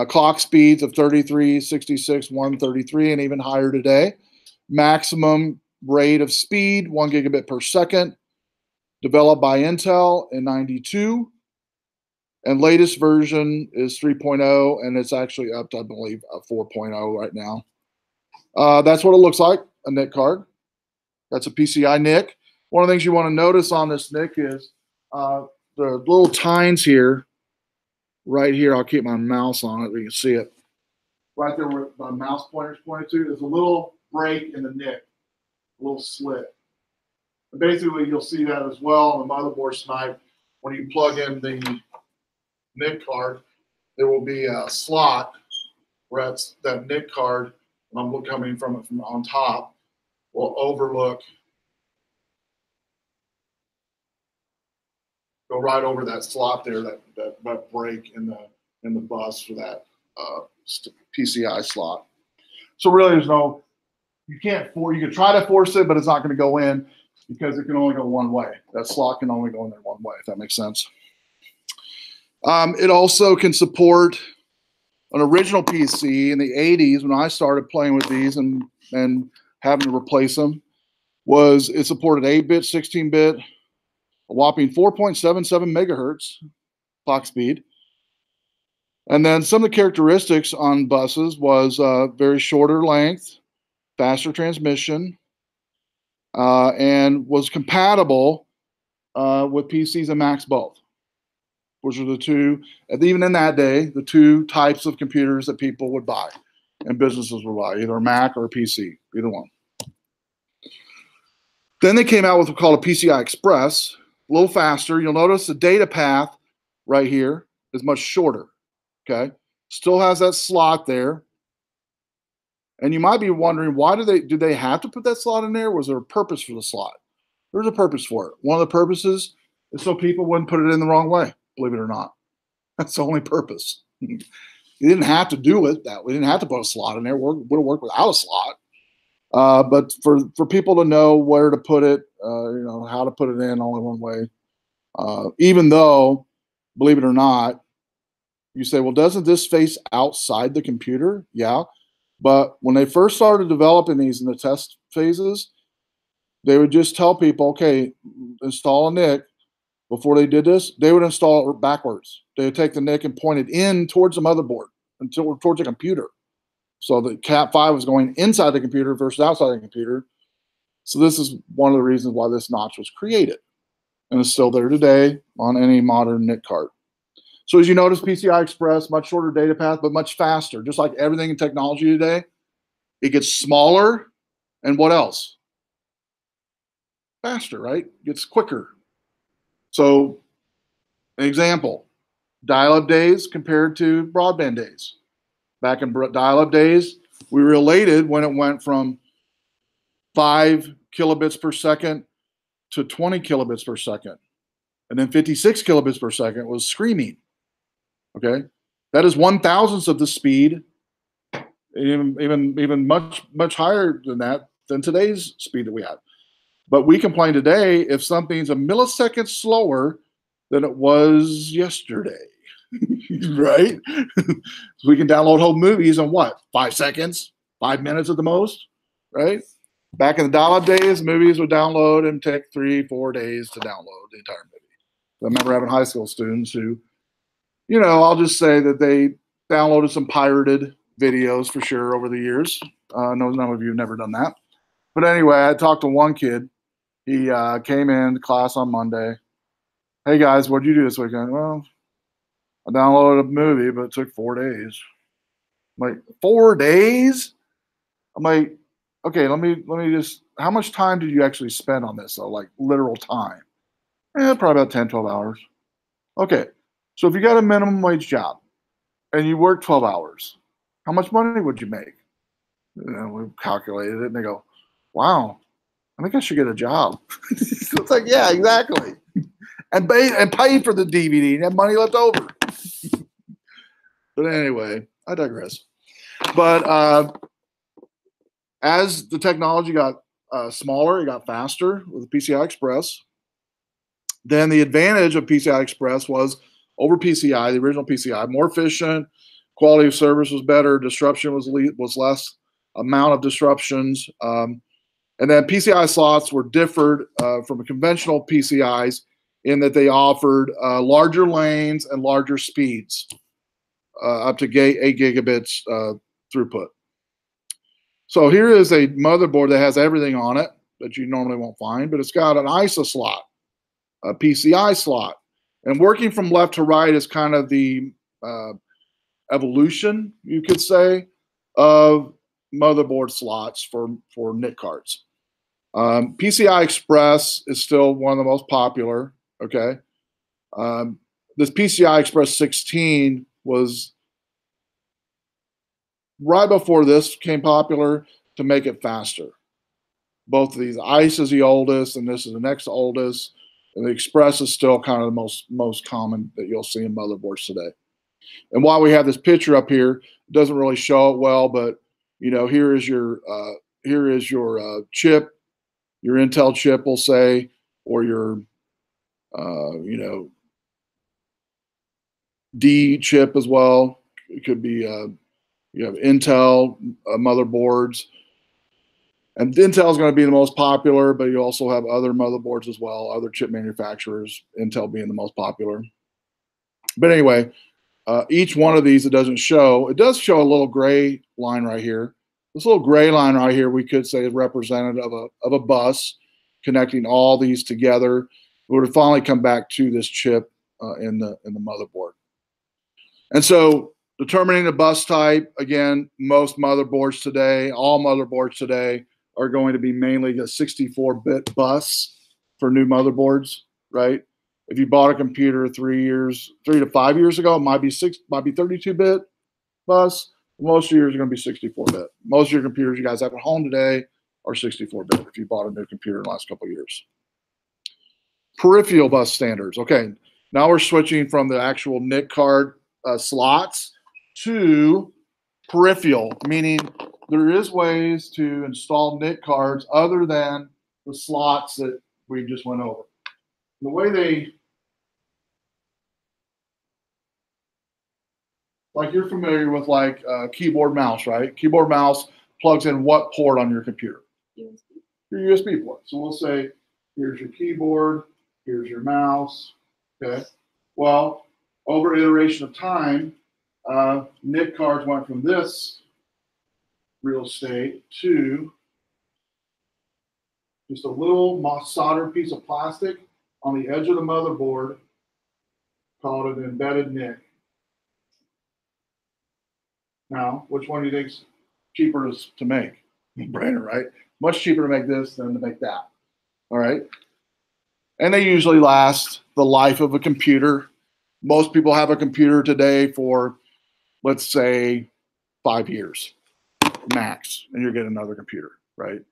Clock speeds of 33, 66, 133, and even higher today. Maximum rate of speed, 1 gigabit per second. Developed by Intel in '92. And latest version is 3.0, and it's actually up to, I believe, 4.0 right now. That's what it looks like, a NIC card. That's a PCI NIC. One of the things you want to notice on this NIC is the little tines here, right here. I'll keep my mouse on it so you can see it. Right there where the mouse pointer's pointed to, there's a little break in the NIC, a little slit. And basically, you'll see that as well on the motherboard tonight when you plug in the NIC card, there will be a slot where it's that NIC card, and I'm coming from it from on top, will overlook, go right over that slot there, that break in the bus for that PCI slot. So really, there's no, you can try to force it, but it's not going to go in because it can only go one way. That slot can only go in there one way, if that makes sense. It also can support an original PC in the 80s when I started playing with these and having to replace them. It supported 8-bit, 16-bit, a whopping 4.77 megahertz clock speed. And then some of the characteristics on buses was very shorter length, faster transmission, and was compatible with PCs and Macs both, which are the two, and even in that day, the two types of computers that people would buy and businesses would buy, either a Mac or a PC, either one. Then they came out with what's called a PCI Express, a little faster. You'll notice the data path right here is much shorter, okay? Still has that slot there. And you might be wondering, why do they have to put that slot in there? Was there a purpose for the slot? There's a purpose for it. One of the purposes is so people wouldn't put it in the wrong way, believe it or not. That's the only purpose. You didn't have to do it that way. We didn't have to put a slot in there. It would have worked without a slot. But for people to know where to put it, how to put it in only one way. Even though, believe it or not, you say, well, doesn't this face outside the computer? Yeah. But when they first started developing these in the test phases, they would just tell people, okay, install a NIC. Before they did this, they would install it backwards. They would take the NIC and point it in towards the motherboard, towards the computer. So the Cat5 was going inside the computer versus outside the computer. So this is one of the reasons why this notch was created. And it's still there today on any modern NIC card. So as you notice, PCI Express, much shorter data path, but much faster. Just like everything in technology today, it gets smaller. And what else? Faster, right? It gets quicker. So an example, dial-up days compared to broadband days. Back in dial-up days, we were elated when it went from 5 kilobits per second to 20 kilobits per second. And then 56 kilobits per second was screaming. Okay, that is 1/1000th of the speed, even much higher than that, than today's speed that we have. But we complain today if something's a millisecond slower than it was yesterday, right? So we can download whole movies in what, 5 seconds, 5 minutes at the most, right? Back in the dial-up days, movies would download and take 3-4 days to download the entire movie. I remember having high school students who, I'll just say that they downloaded some pirated videos for sure over the years. No, none of you have never done that. But anyway, I talked to one kid. He came in class on Monday. Hey guys, what'd you do this weekend? Well, I downloaded a movie, but it took 4 days. I'm like, 4 days? I'm like, okay, let me just, how much time did you actually spend on this though? Like literal time? Probably about 10, 12 hours. Okay. So if you got a minimum wage job and you work 12 hours, how much money would you make? We calculated it and they go, wow, I think I should get a job. So it's like, yeah, exactly. And pay for the DVD and have money left over. But anyway, I digress. But as the technology got smaller, it got faster with the PCI Express. Then the advantage of PCI Express was over PCI, the original PCI, more efficient, quality of service was better, disruption was less amount of disruptions. And then PCI slots were differed from conventional PCIs in that they offered larger lanes and larger speeds, up to 8 gigabits throughput. So here is a motherboard that has everything on it that you normally won't find, but it's got an ISA slot, a PCI slot. And working from left to right is kind of the evolution, you could say, of motherboard slots for NIC cards. PCI Express is still one of the most popular, okay? this PCI Express 16 was right before this became popular to make it faster. Both of these, ICE is the oldest, and this is the next oldest, and the Express is still kind of the most common that you'll see in motherboards today. And while we have this picture up here, it doesn't really show it well, but you know, here is your chip, your Intel chip, we'll say, or your you know, D chip as well. It could be you have Intel motherboards, and Intel is going to be the most popular, but you also have other motherboards as well, other chip manufacturers, Intel being the most popular. But anyway, each one of these, it does show a little gray line right here. This little gray line right here, we could say is representative of a bus connecting all these together. We would finally come back to this chip in the motherboard. And so determining the bus type, again, most motherboards today, all motherboards today are going to be mainly a 64-bit bus for new motherboards, right? If you bought a computer 3 to 5 years ago, it might be 32-bit bus. Most of yours are going to be 64-bit. Most of your computers you guys have at home today are 64-bit if you bought a new computer in the last couple of years. Peripheral bus standards. Okay, now we're switching from the actual NIC card slots to peripheral, meaning there is ways to install NIC cards other than the slots that we just went over. The way they, like you're familiar with like keyboard mouse, right? Keyboard mouse plugs in what port on your computer? USB. Your USB port. So we'll say, here's your keyboard, here's your mouse, okay? Well, over iteration of time, NIC cards went from this real estate to just a little soldered piece of plastic on the edge of the motherboard called an embedded NIC. Now, which one do you think is cheaper to make? Brainer, right? Much cheaper to make this than to make that. All right. And they usually last the life of a computer. Most people have a computer today for, let's say, 5 years max, and you're getting another computer, right?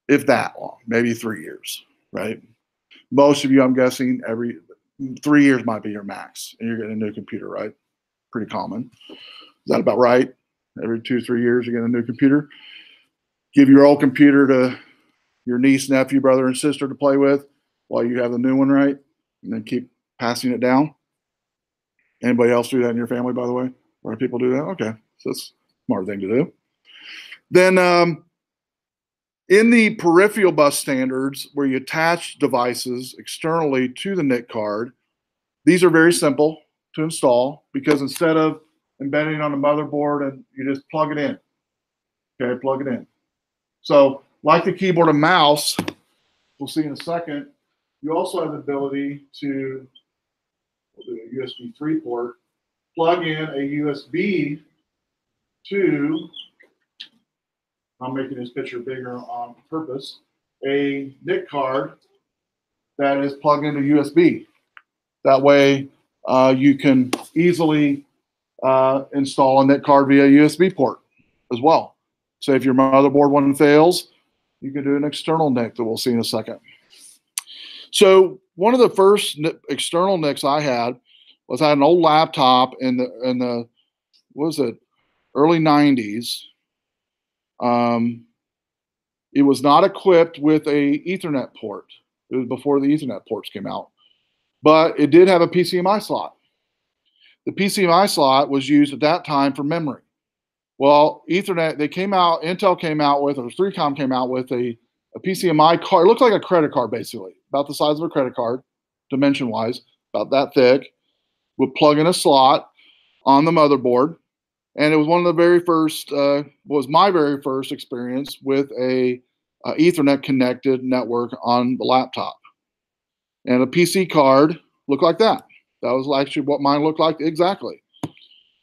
If that long, maybe 3 years, right? Most of you, I'm guessing, every 3 years might be your max, and you're getting a new computer, right? Pretty common. Is that about right? Every 2 or 3 years, you get a new computer. Give your old computer to your niece, nephew, brother, and sister to play with while you have the new one, right? And then keep passing it down. Anybody else do that in your family, by the way? Or do people do that? Okay, so that's a smart thing to do. Then in the peripheral bus standards, where you attach devices externally to the NIC card, these are very simple to install because instead of embedding it on the motherboard, and you just plug it in. Okay, plug it in. So like the keyboard and mouse, we'll see in a second, you also have the ability to, we'll do a USB 3 port, plug in a USB to, I'm making this picture bigger on purpose, a NIC card that is plugged into USB. That way you can easily install a NIC card via USB port as well. So if your motherboard one fails, you can do an external NIC that we'll see in a second. So one of the first external NICs I had was I had an old laptop in the what was it, early 90s. It was not equipped with a Ethernet port. It was before the Ethernet ports came out, but it did have a PCMI slot. The PCMI slot was used at that time for memory. Well, Ethernet, Intel came out with, or 3Com came out with a PCMI card. It looked like a credit card, basically, about the size of a credit card, dimension-wise, about that thick. Would plug in a slot on the motherboard. And it was one of the very first, was my very first experience with a Ethernet connected network on the laptop. And a PC card looked like that. That was actually what mine looked like exactly.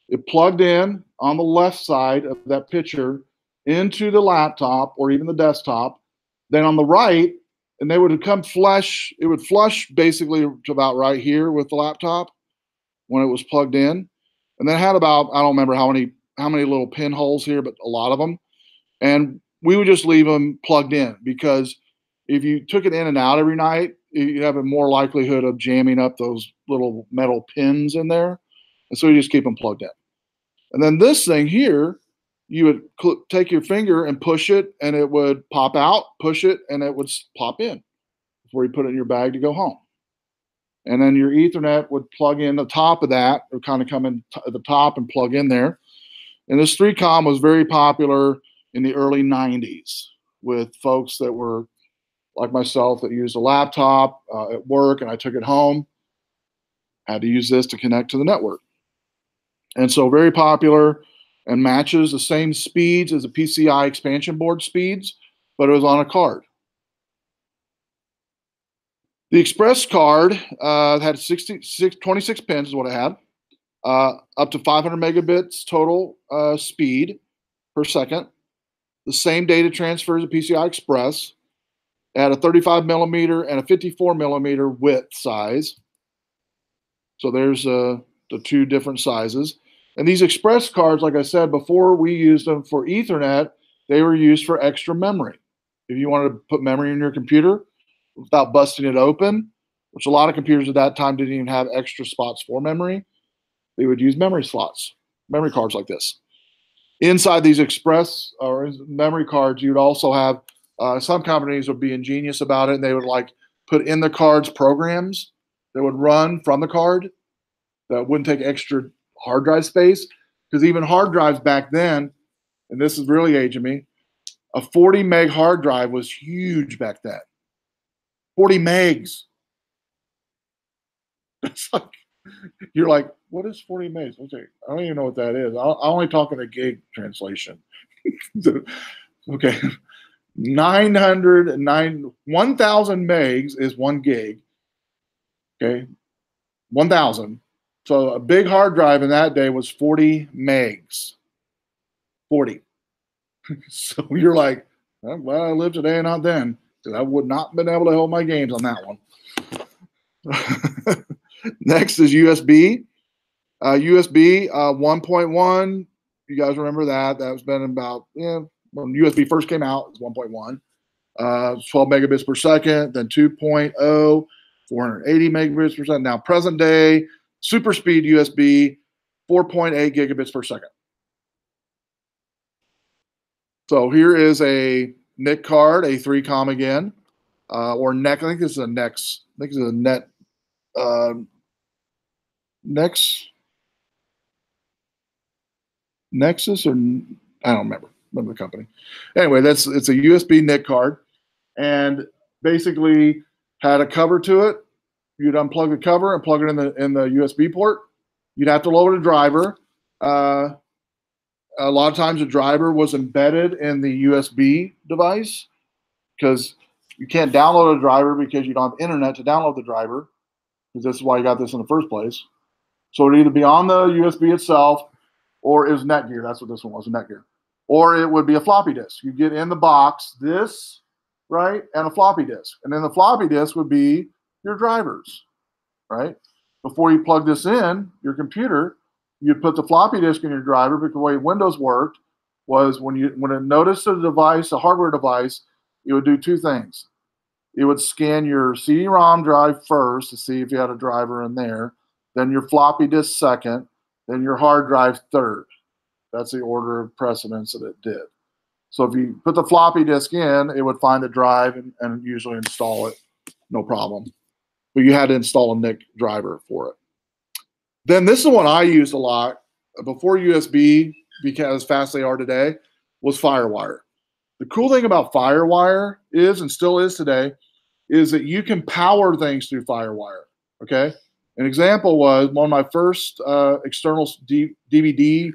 It plugged in on the left side of that picture into the laptop or even the desktop. Then on the right, and they would come flush. It would flush basically to about right here with the laptop when it was plugged in, and then it had about, I don't remember how many little pinholes here, but a lot of them. And we would just leave them plugged in, because if you took it in and out every night, you have a more likelihood of jamming up those little metal pins in there. And so you just keep them plugged in. And then this thing here, you would take your finger and push it, and it would pop out, push it, and it would pop in before you put it in your bag to go home. And then your Ethernet would plug in the top of that, or kind of come in at the top and plug in there. And this 3Com was very popular in the early 90s with folks that were like myself that used a laptop at work, and I took it home. Had to use this to connect to the network. And so very popular, and matches the same speeds as the PCI expansion board speeds, but it was on a card. The Express card had 26 pins is what it had, up to 500 megabits total speed per second. The same data transfer as a PCI Express. It had a 35 millimeter and a 54 millimeter width size. So there's the two different sizes. And these Express cards, like I said, before we used them for Ethernet, they were used for extra memory. If you wanted to put memory in your computer without busting it open, which a lot of computers at that time didn't even have extra spots for memory, they would use memory slots, memory cards like this. Inside these Express or memory cards, you'd also have, some companies would be ingenious about it, and they would like put in the cards programs that would run from the card that wouldn't take extra hard drive space, because even hard drives back then, and this is really aging me, a 40 meg hard drive was huge back then. 40 megs. It's like, you're like, what is 40 megs? Okay, I don't even know what that is. I only talk in a gig translation. Okay, 1,000 megs is 1 gig. Okay, 1,000. So a big hard drive in that day was 40 megs. 40. So you're like, I'm glad I lived today and not then, because I would not have been able to hold my games on that one. Next is USB. USB 1.1. You guys remember that? That's been about, when USB first came out, it was 1.1. 12 megabits per second, then 2.0, 480 megabits per second. Now, present day, super speed USB, 4.8 gigabits per second. So here is a NIC card, a 3Com again, or NEC. I think this is a NEX. I think this is a net Nexus, or I don't remember the company. Anyway, it's a USB NIC card, and basically had a cover to it. You'd unplug the cover and plug it in the USB port. You'd have to load a driver. A lot of times the driver was embedded in the USB device, because you can't download a driver because you don't have internet to download the driver, because this is why you got this in the first place. So it'd either be on the USB itself, or it was Netgear. That's what this one was, Netgear. Or it would be a floppy disk. You get in the box this, right, and a floppy disk. And then the floppy disk would be your drivers, right? Before you plug this in, your computer, you'd put the floppy disk in your driver, because the way Windows worked was when it noticed a device, a hardware device, it would do two things. It would scan your CD-ROM drive first to see if you had a driver in there, then your floppy disk second, then your hard drive third. That's the order of precedence that it did. So if you put the floppy disk in, it would find the drive and usually install it, no problem. But you had to install a NIC driver for it. Then this is one I used a lot before USB became as fast as they are today, was FireWire. The cool thing about FireWire is, and still is today, is that you can power things through FireWire. Okay, an example was one of my first external DVD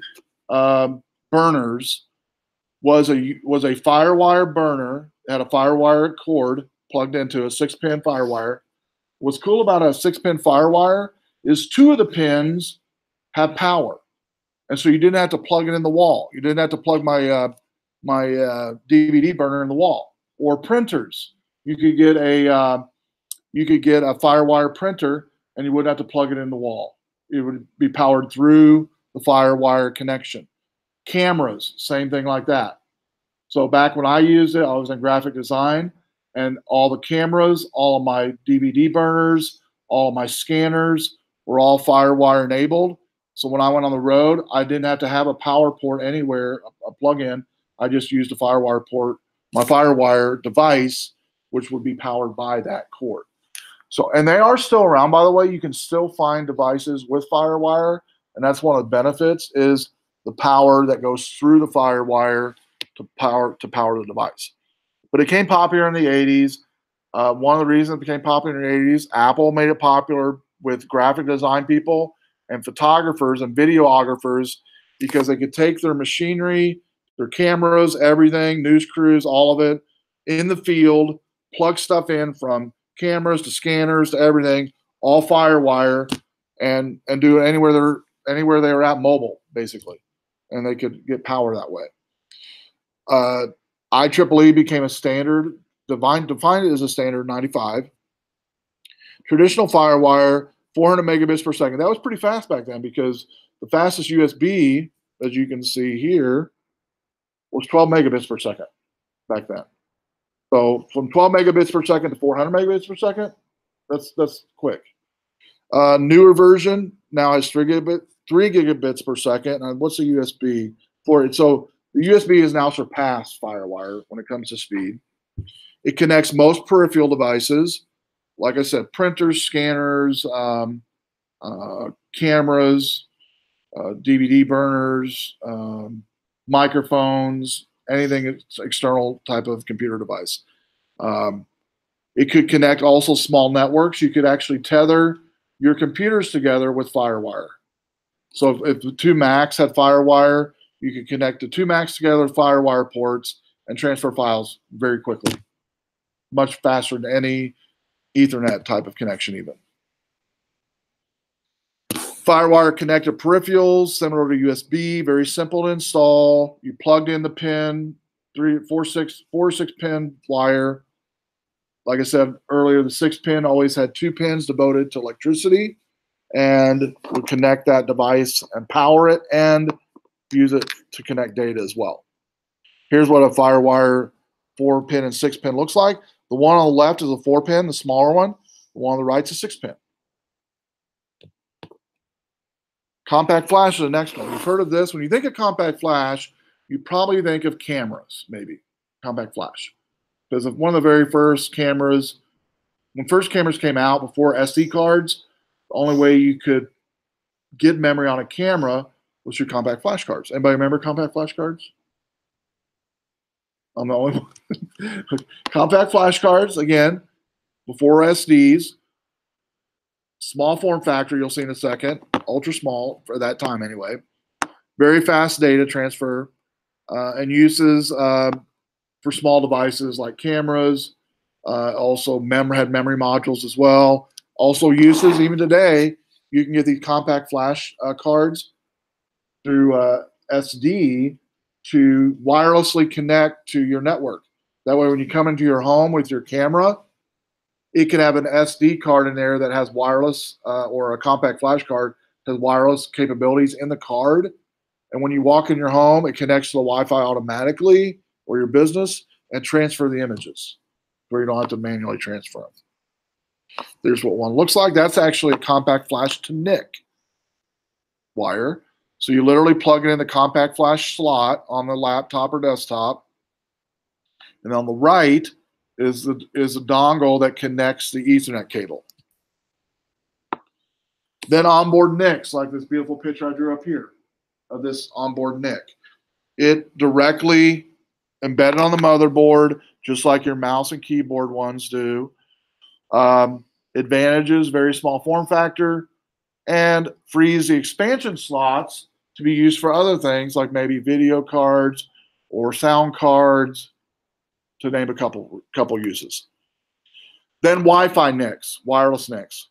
burners was a FireWire burner. It had a FireWire cord plugged into a 6-pin FireWire. What's cool about a 6-pin FireWire is 2 of the pins have power, and so you didn't have to plug it in the wall. You didn't have to plug my DVD burner in the wall, or printers. You could get a FireWire printer, and you wouldn't have to plug it in the wall. It would be powered through the FireWire connection. Cameras, same thing like that. So back when I used it, I was in graphic design, and all the cameras, all of my DVD burners, all of my scanners were all FireWire enabled. So when I went on the road, I didn't have to have a power port anywhere, a plug-in. I just used a FireWire port, my FireWire device, which would be powered by that cord. So, and they are still around, by the way. You can still find devices with FireWire, and that's one of the benefits is the power that goes through the FireWire to power the device. But it became popular in the 80s. One of the reasons it became popular in the 80s, Apple made it popular with graphic design people and photographers and videographers because they could take their machinery, their cameras, everything, news crews, all of it in the field, plug stuff in from cameras to scanners to everything, all FireWire, and do it anywhere they were at mobile, basically. And they could get power that way. IEEE became a standard, defined it as a standard 95. Traditional FireWire, 400 megabits per second. That was pretty fast back then because the fastest USB, as you can see here, was 12 megabits per second back then. So from 12 megabits per second to 400 megabits per second, that's quick. Newer version now has 3 gigabits per second. And what's the USB for it? So the USB has now surpassed FireWire when it comes to speed. It connects most peripheral devices. Like I said, printers, scanners, cameras, DVD burners, microphones, anything external type of computer device. It could connect also small networks. You could actually tether your computers together with FireWire. So if the two Macs had FireWire, you could connect the two Macs together with FireWire ports and transfer files very quickly, much faster than any Ethernet type of connection even. FireWire connected peripherals, similar to USB, very simple to install. You plugged in the pin, 4-6 pin wire. Like I said earlier, the 6-pin always had 2 pins devoted to electricity, and would connect that device and power it and use it to connect data as well. Here's what a FireWire 4-pin and 6-pin looks like. The one on the left is a 4-pin, the smaller one. The one on the right is a 6-pin. Compact flash is the next one. You've heard of this. When you think of compact flash, you probably think of cameras, maybe, compact flash. Because of one of the very first cameras, when first cameras came out before SD cards, the only way you could get memory on a camera was through compact flash cards. Anybody remember compact flash cards? I'm the only one. Compact flash cards, again, before SDs, small form factor, you'll see in a second, ultra small for that time anyway. Very fast data transfer and uses for small devices like cameras. Also had memory modules as well. Also uses, even today, you can get these compact flash cards through SD to wirelessly connect to your network. That way when you come into your home with your camera, it can have an SD card in there that has wireless or a compact flash card has wireless capabilities in the card. And when you walk in your home, it connects to the Wi-Fi automatically or your business and transfer the images where you don't have to manually transfer them. There's what one looks like. That's actually a compact flash to NIC wire. So you literally plug it in the compact flash slot on the laptop or desktop. And on the right is a dongle that connects the Ethernet cable. Then onboard NICs, like this beautiful picture I drew up here of this onboard NIC. It directly embedded on the motherboard, just like your mouse and keyboard ones do. Advantages, very small form factor, and frees the expansion slots to be used for other things like maybe video cards or sound cards, to name a couple uses. Then Wi-Fi NICs, wireless NICs.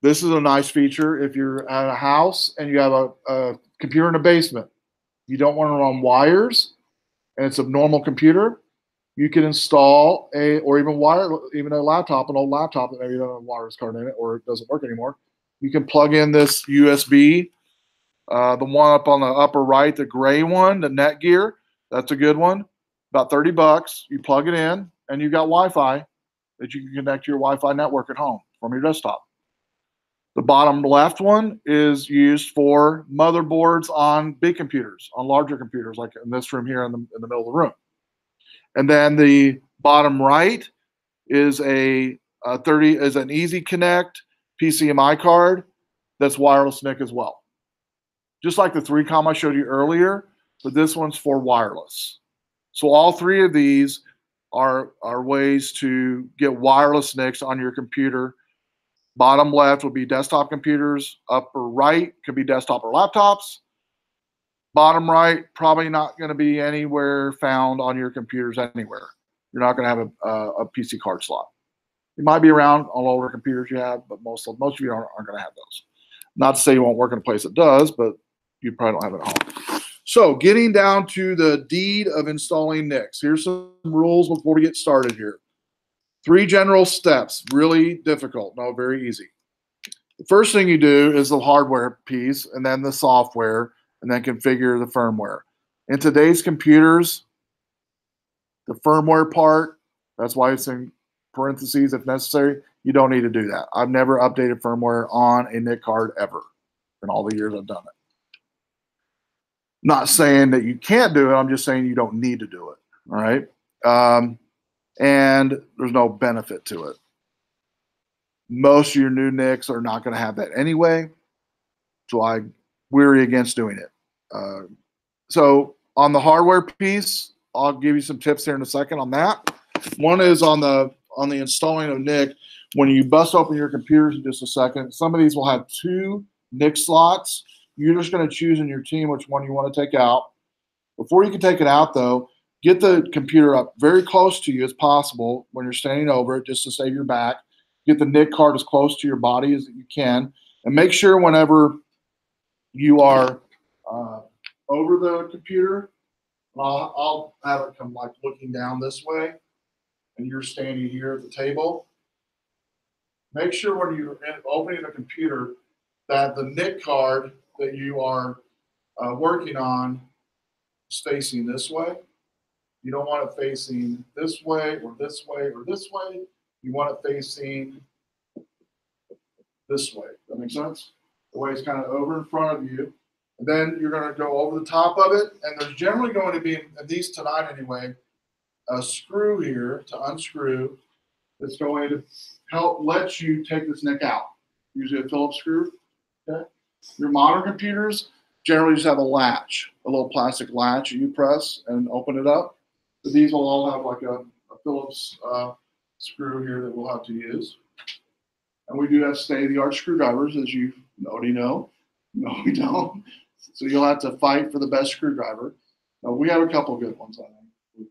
This is a nice feature if you're at a house and you have a computer in a basement. You don't want to run wires, and it's a normal computer. you can install or even a laptop, an old laptop that maybe doesn't have a wireless card in it or it doesn't work anymore. You can plug in this USB, the one up on the upper right, the gray one, the Netgear. That's a good one. About $30. You plug it in, and you got Wi-Fi that you can connect to your Wi-Fi network at home from your desktop. The bottom left one is used for motherboards on big computers, on larger computers, like in this room here in the middle of the room. And then the bottom right is an Easy Connect PCMI card that's wireless NIC as well. Just like the 3COM I showed you earlier, but this one's for wireless. So all three of these are ways to get wireless NICs on your computer. Bottom left would be desktop computers. Upper right could be desktop or laptops. Bottom right, probably not going to be anywhere found on your computers anywhere. You're not going to have a PC card slot. It might be around on older computers you have, but most of you aren't going to have those. Not to say you won't work in a place that does, but you probably don't have it at home. So getting down to the deed of installing NICs. Here's some rules before we get started here. 3 general steps, really difficult, no, very easy. The first thing you do is the hardware piece, and then the software, and then configure the firmware. In today's computers, the firmware part, that's why it's in parentheses if necessary, you don't need to do that. I've never updated firmware on a NIC card ever in all the years I've done it. Not saying that you can't do it, I'm just saying you don't need to do it, all right? And there's no benefit to it. Most of your new NICs are not going to have that anyway, so I weary against doing it. So on the hardware piece, I'll give you some tips here in a second on that. One is on the installing of NIC. When you bust open your computers in just a second, some of these will have 2 NIC slots. You're just going to choose in your team which one you want to take out. Before you can take it out, though, get the computer up very close to you as possible when you're standing over it, just to save your back. Get the NIC card as close to your body as you can. And make sure whenever you are over the computer, I'll have it come like looking down this way, and you're standing here at the table. Make sure when you're opening the computer that the NIC card that you are working on is facing this way. You don't want it facing this way or this way or this way. You want it facing this way. That makes sense? The way it's kind of over in front of you. And then you're going to go over the top of it. And there's generally going to be, at least tonight anyway, a screw here to unscrew that's going to help let you take this NIC out. Usually a Phillips screw. Okay. Your modern computers generally just have a latch, a little plastic latch you press and open it up. But these will all have like a Phillips screw here that we'll have to use. And we do have state-of-the-art screwdrivers, as you already know. No, we don't. So you'll have to fight for the best screwdriver. We have a couple of good ones, I think.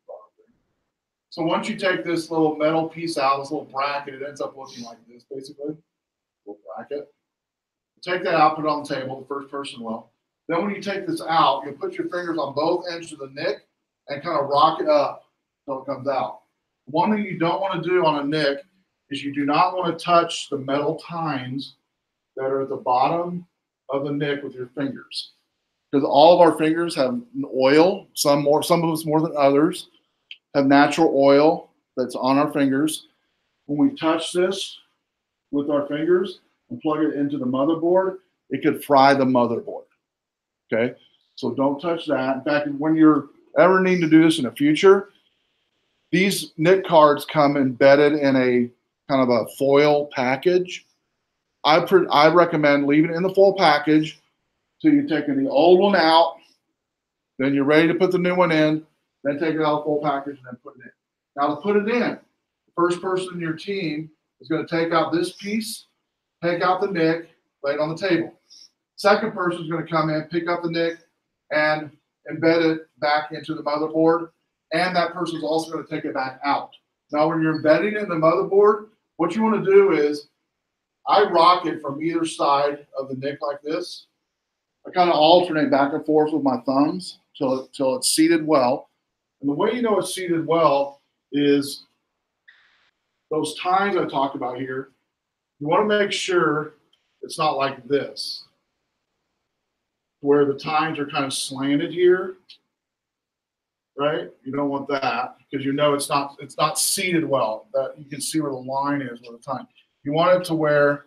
So once you take this little metal piece out, this little bracket, it ends up looking like this, basically. Little bracket. Take that out, put it on the table, the first person will. Then when you take this out, you'll put your fingers on both ends of the NIC and kind of rock it up until it comes out. One thing you don't want to do on a NIC is you do not want to touch the metal tines that are at the bottom of the NIC with your fingers. Because all of our fingers have oil, some of us more than others, have natural oil that's on our fingers. When we touch this with our fingers and plug it into the motherboard, it could fry the motherboard. Okay, so don't touch that. In fact, when you're ever needing to do this in the future, these NIC cards come embedded in a kind of a foil package. I recommend leaving it in the foil package till you're taking the old one out, then you're ready to put the new one in, then take it out of the foil package and then put it in. Now to put it in, the first person in your team is going to take out this piece, take out the NIC, lay it on the table. Second person is going to come in, pick up the NIC, and embed it back into the motherboard. And that person is also going to take it back out. Now, when you're embedding it in the motherboard, what you want to do is, I rock it from either side of the NIC like this. I kind of alternate back and forth with my thumbs till it's seated well. And the way you know it's seated well is those tines I talked about here. You want to make sure it's not like this, where the tines are kind of slanted here, right? You don't want that because you know it's not seated well. That you can see where the line is with the tine. You want it to where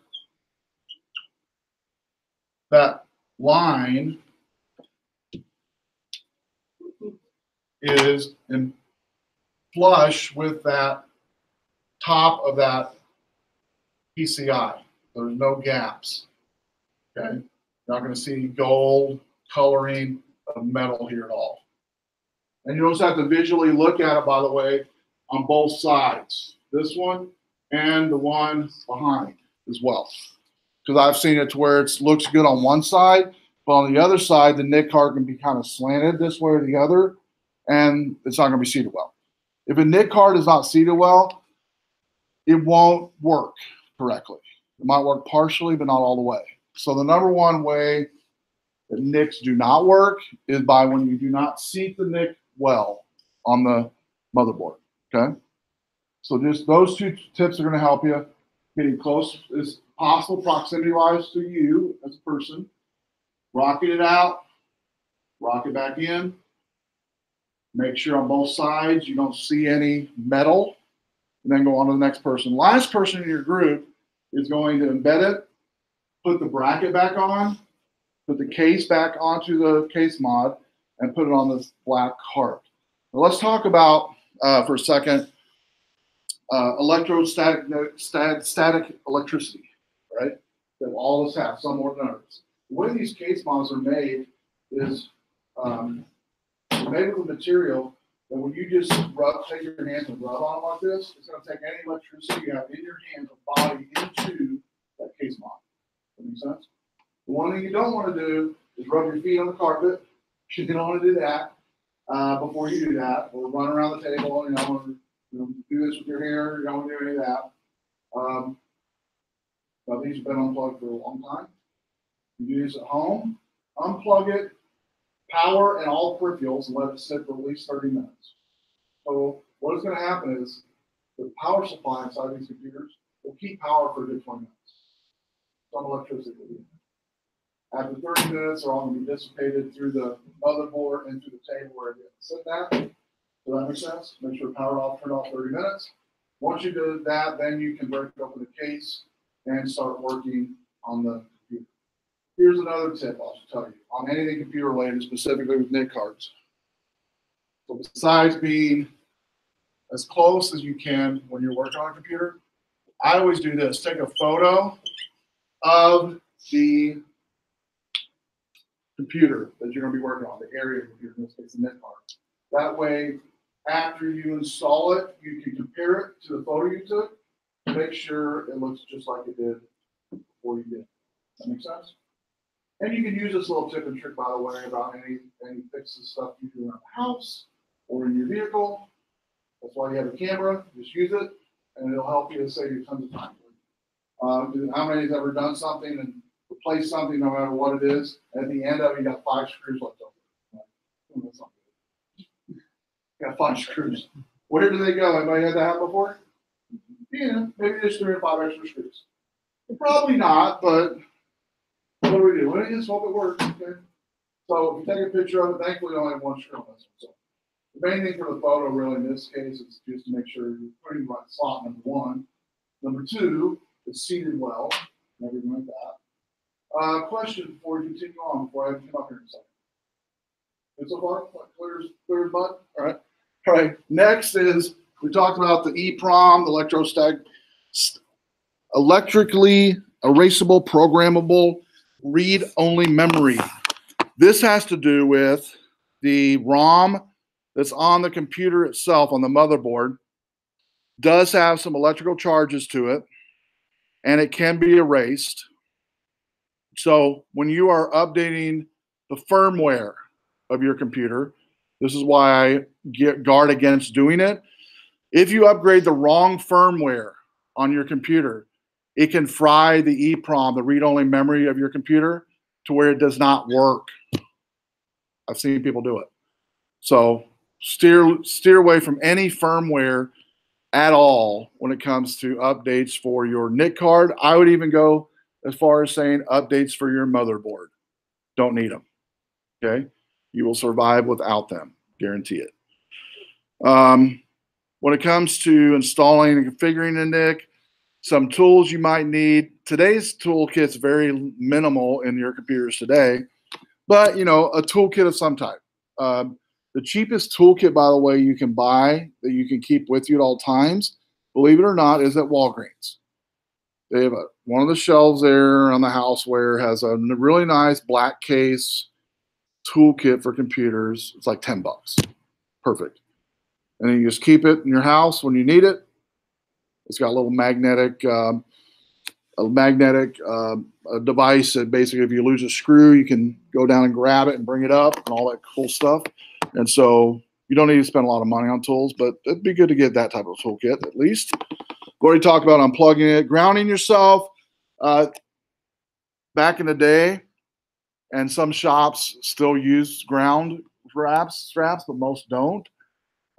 that line is in flush with that top of that PCI. There's no gaps. Okay, you're not going to see gold coloring of metal here at all. And you also have to visually look at it, by the way, on both sides. This one and the one behind as well. Because I've seen it to where it looks good on one side, but on the other side, the nick card can be kind of slanted this way or the other, and it's not going to be seated well. If a nick card is not seated well, it won't work correctly. It might work partially, but not all the way. So the number one way that nicks do not work is by when you do not seat the nick well on the motherboard, okay? So just those two tips are going to help you getting close as possible proximity-wise to you as a person. Rocking it out, rock it back in. Make sure on both sides you don't see any metal, and then go on to the next person. Last person in your group is going to embed it, put the bracket back on, put the case back onto the case mod, and put it on this black cart. Now let's talk about, for a second, static electricity, right? That all of us have, some more than others. The way these case mods are made is made with a material that when you just take your hands and rub on it like this, it's going to take any electricity you have in your hand or body into that case mod. That makes sense? The one thing you don't want to do is rub your feet on the carpet. You don't want to do that before you do that. Or run around the table and do this with your hair. You don't want to do any of that. But these have been unplugged for a long time. You do this at home. Unplug it, power and all peripherals, and let it sit for at least 30 minutes. So what is going to happen is the power supply inside these computers will keep power for a good 20 minutes. Some electricity will be in there. After 30 minutes, they're all going to be dissipated through the motherboard and through the table where it gets sit at. Does that make sense? Make sure power off, turn off 30 minutes. Once you do that, then you can break it open the case and start working on the computer. Here's another tip I'll tell you on anything computer related, specifically with NIC cards. So besides being as close as you can when you're working on a computer, I always do this. Take a photo of the computer that you're going to be working on, the area of the computer, in this case, the NIC card. That way, after you install it, you can compare it to the photo you took to make sure it looks just like it did before you did. That make sense? And you can use this little tip and trick, by the way, about any fixes stuff you do around the house or in your vehicle. That's why you have a camera. Just use it, and it'll help you to save you tons of time. How many has ever done something and replaced something, no matter what it is, and at the end of it, you got 5 screws left over? That's not good. You got 5 screws. Where do they go? Anybody had that happen before? Yeah, maybe just 3 or 5 extra screws. Probably not, but what do we do? Well, just hope it works. Okay. So if you take a picture of it, thankfully you only have 1 screw on this one. So the main thing for the photo, really, in this case, is just to make sure you're putting the right slot, number 1. Number 2, it's seated well, and everything like that. Question before we continue on, before I come up here in a second. Good so far? Clear as mud? All right. All right. Next is, we talked about the EEPROM, the electrically erasable, programmable, read-only memory. This has to do with the ROM that's on the computer itself, on the motherboard, does have some electrical charges to it, and it can be erased. So when you are updating the firmware of your computer, this is why I guard against doing it. If you upgrade the wrong firmware on your computer, it can fry the EEPROM, the read-only memory of your computer, to where it does not work. I've seen people do it. So steer away from any firmware at all when it comes to updates for your NIC card. I would even go as far as saying updates for your motherboard. Don't need them. Okay, you will survive without them, guarantee it. When it comes to installing and configuring a NIC, some tools you might need. Today's toolkit's very minimal in your computers today, but you know, a toolkit of some type. The cheapest toolkit, by the way, you can buy that you can keep with you at all times, believe it or not, is at Walgreens. They have one of the shelves there on the houseware has a really nice black case toolkit for computers. It's like 10 bucks. Perfect. And then you just keep it in your house when you need it. It's got a little magnetic device that basically, if you lose a screw, you can go down and grab it and bring it up and all that cool stuff. And so you don't need to spend a lot of money on tools, but it'd be good to get that type of toolkit at least. We've already talked about unplugging it, grounding yourself. Back in the day, and some shops still use ground straps, but most don't.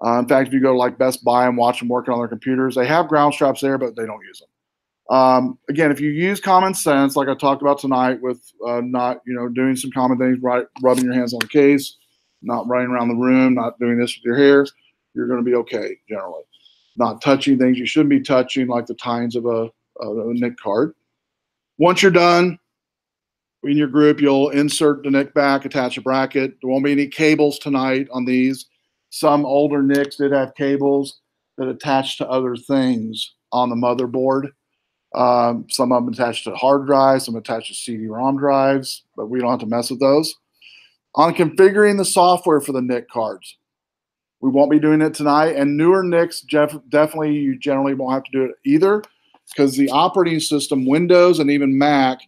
In fact, if you go to like Best Buy and watch them working on their computers, they have ground straps there, but they don't use them. Again, if you use common sense, like I talked about tonight, with not doing some common things, right, rubbing your hands on the case, not running around the room, not doing this with your hair, you're going to be okay generally. Not touching things you shouldn't be touching, like the tines of a NIC card. Once you're done in your group, you'll insert the NIC back, attach a bracket. There won't be any cables tonight on these. Some older NICs did have cables that attached to other things on the motherboard. Some of them attached to hard drives, some attached to CD-ROM drives, but we don't have to mess with those. On configuring the software for the NIC cards, we won't be doing it tonight. And newer NICs, definitely you generally won't have to do it either, because the operating system, Windows and even Mac,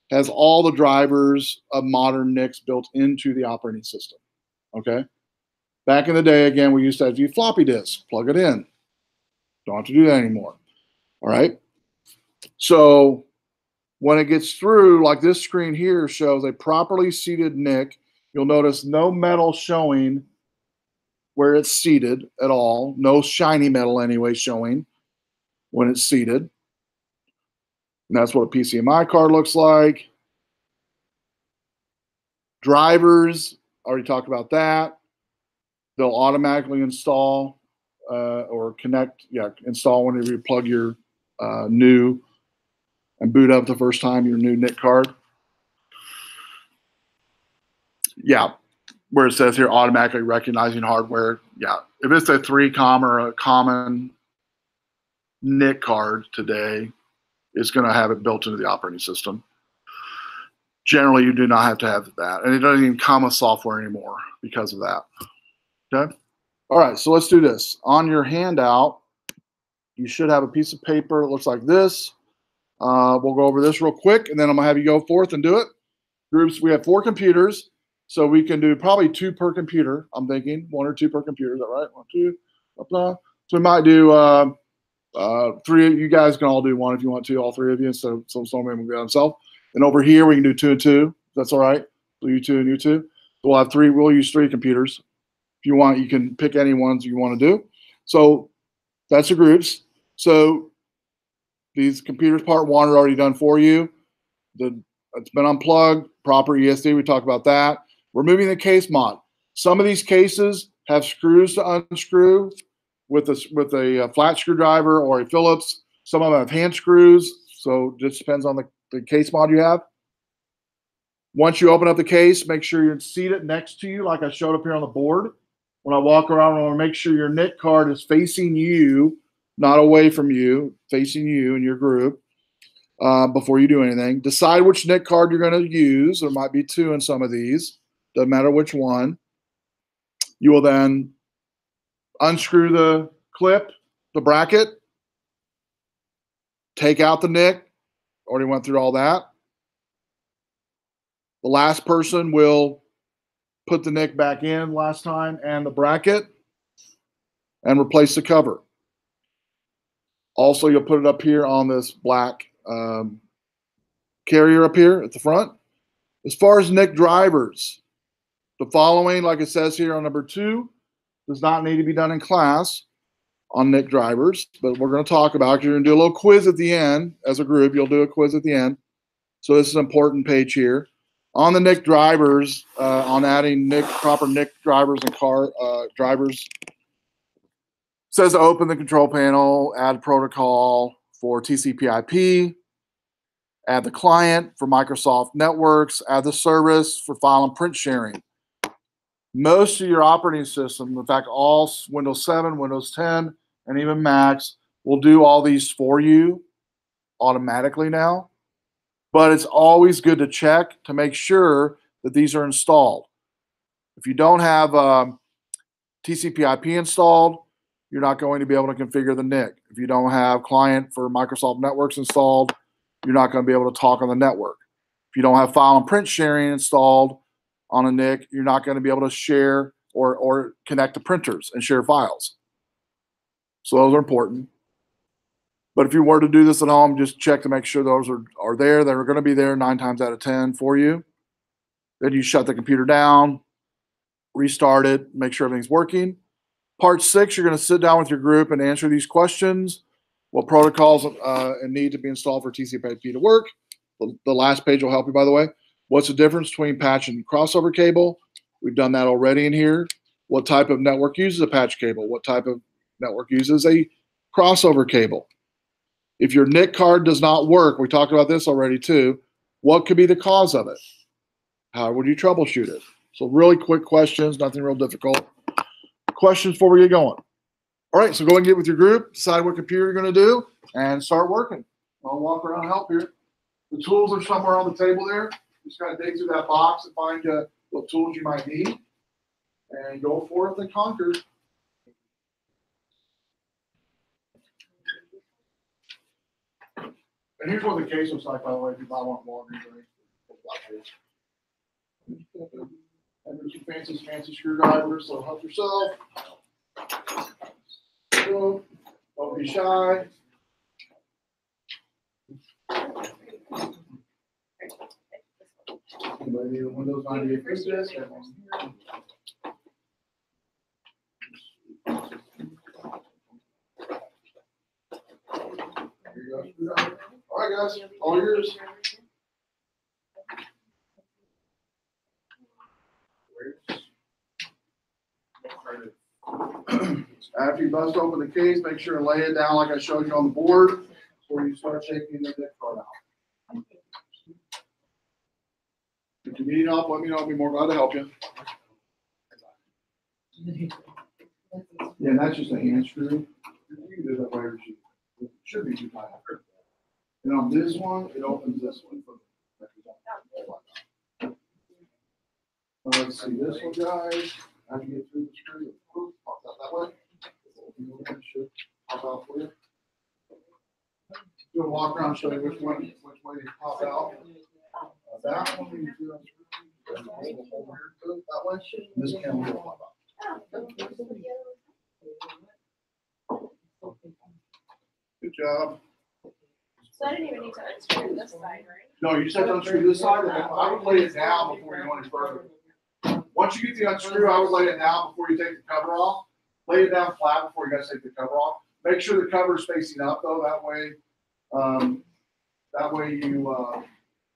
has all the drivers of modern NICs built into the operating system. Okay. Back in the day, again, we used to have to use floppy disks, plug it in. Don't have to do that anymore. All right. So when it gets through, like this screen here shows a properly seated NIC, you'll notice no metal showing where it's seated at all. No shiny metal anyway showing when it's seated. And that's what a PCMI card looks like. Drivers, already talked about that. They'll automatically install or connect, install whenever you plug your new and boot up the first time your new NIC card. Yeah, where it says here, automatically recognizing hardware. Yeah, if it's a 3COM or a common NIC card today, it's going to have it built into the operating system. Generally, you do not have to have that. And it doesn't even come with software anymore because of that. Okay? All right, so let's do this. On your handout, you should have a piece of paper that looks like this. We'll go over this real quick, and then I'm going to have you go forth and do it. Groups, we have 4 computers, so we can do probably 2 per computer. I'm thinking 1 or 2 per computer. Is that right? 1, 2. So we might do 3. You guys can all do 1 if you want to, all 3 of you. So someone will be on himself. And over here, we can do 2 and 2. That's all right. So you 2 and you 2. So we'll have 3. We'll use 3 computers. If you want, you can pick any ones you want to do. So that's the groups. So these computers, part 1 are already done for you. It's been unplugged, proper ESD. We talked about that. Removing the case mod. Some of these cases have screws to unscrew with a flat screwdriver or a Phillips. Some of them have hand screws. So it just depends on the case mod you have. Once you open up the case, make sure you seat it next to you, like I showed up here on the board. When I walk around, I want to make sure your NIC card is facing you, not away from you, facing you and your group before you do anything. Decide which NIC card you're going to use. There might be 2 in some of these. Doesn't matter which one. You will then unscrew the clip, the bracket, take out the NIC. Already went through all that. The last person will put the NIC back in last time and the bracket and replace the cover. Also, you'll put it up here on this black carrier up here at the front. As far as NIC drivers, the following, like it says here on number 2, does not need to be done in class on NIC drivers, but we're going to talk about it. You're going to do a little quiz at the end as a group. You'll do a quiz at the end. So this is an important page here. On the NIC drivers, on adding proper NIC drivers and car drivers, it says to open the control panel, add protocol for TCP/IP, add the client for Microsoft Networks, add the service for file and print sharing. Most of your operating system, in fact, all Windows 7, Windows 10, and even Macs will do all these for you automatically now. But it's always good to check to make sure that these are installed. If you don't have TCP/IP installed, you're not going to be able to configure the NIC. If you don't have client for Microsoft Networks installed, you're not going to be able to talk on the network. If you don't have file and print sharing installed on a NIC, you're not going to be able to share or connect to printers and share files. So those are important. But if you were to do this at home, just check to make sure those are there. They're going to be there 9 times out of 10 for you. Then you shut the computer down, restart it, make sure everything's working. Part 6, you're going to sit down with your group and answer these questions. What protocols need to be installed for TCP/IP to work? The last page will help you, by the way. What's the difference between patch and crossover cable? We've done that already in here. What type of network uses a patch cable? What type of network uses a crossover cable? If your NIC card does not work, we talked about this already too, what could be the cause of it? How would you troubleshoot it? So really quick questions, nothing real difficult. Questions before we get going. All right, so go and get with your group, decide what computer you're going to do, and start working. I'll walk around and help here. The tools are somewhere on the table there. Just got to dig through that box and find what tools you might need, and go forth and conquer. And here's what the case looks like, by the way, if you buy one Walgreens or anything. And there's some fancy screwdrivers, so help yourself. Don't be shy. Anybody need a Windows 98 for this? All right, guys, all yours. After you bust open the case, make sure and lay it down like I showed you on the board before you start taking the NIC card out. If you need help, let me know. I'll be more glad to help you. Yeah, and that's just a hand screw. You can do that by your sheet. It should be too tight. And on this one, it opens this one. Let's see this one, guys. As you get through the screw, it pops out that way. It should pop out for you. Do a walk around and show you which way they pop out. That one, you do that way. And this can will pop out. Good job. So I didn't even need to unscrew this side, right? No, you just have to unscrew this side, and then I would lay it down before you go any further. Once you get the unscrew, I would lay it down before you take the cover off. Lay it down flat before you guys take the cover off. Make sure the cover is facing up, though. That way you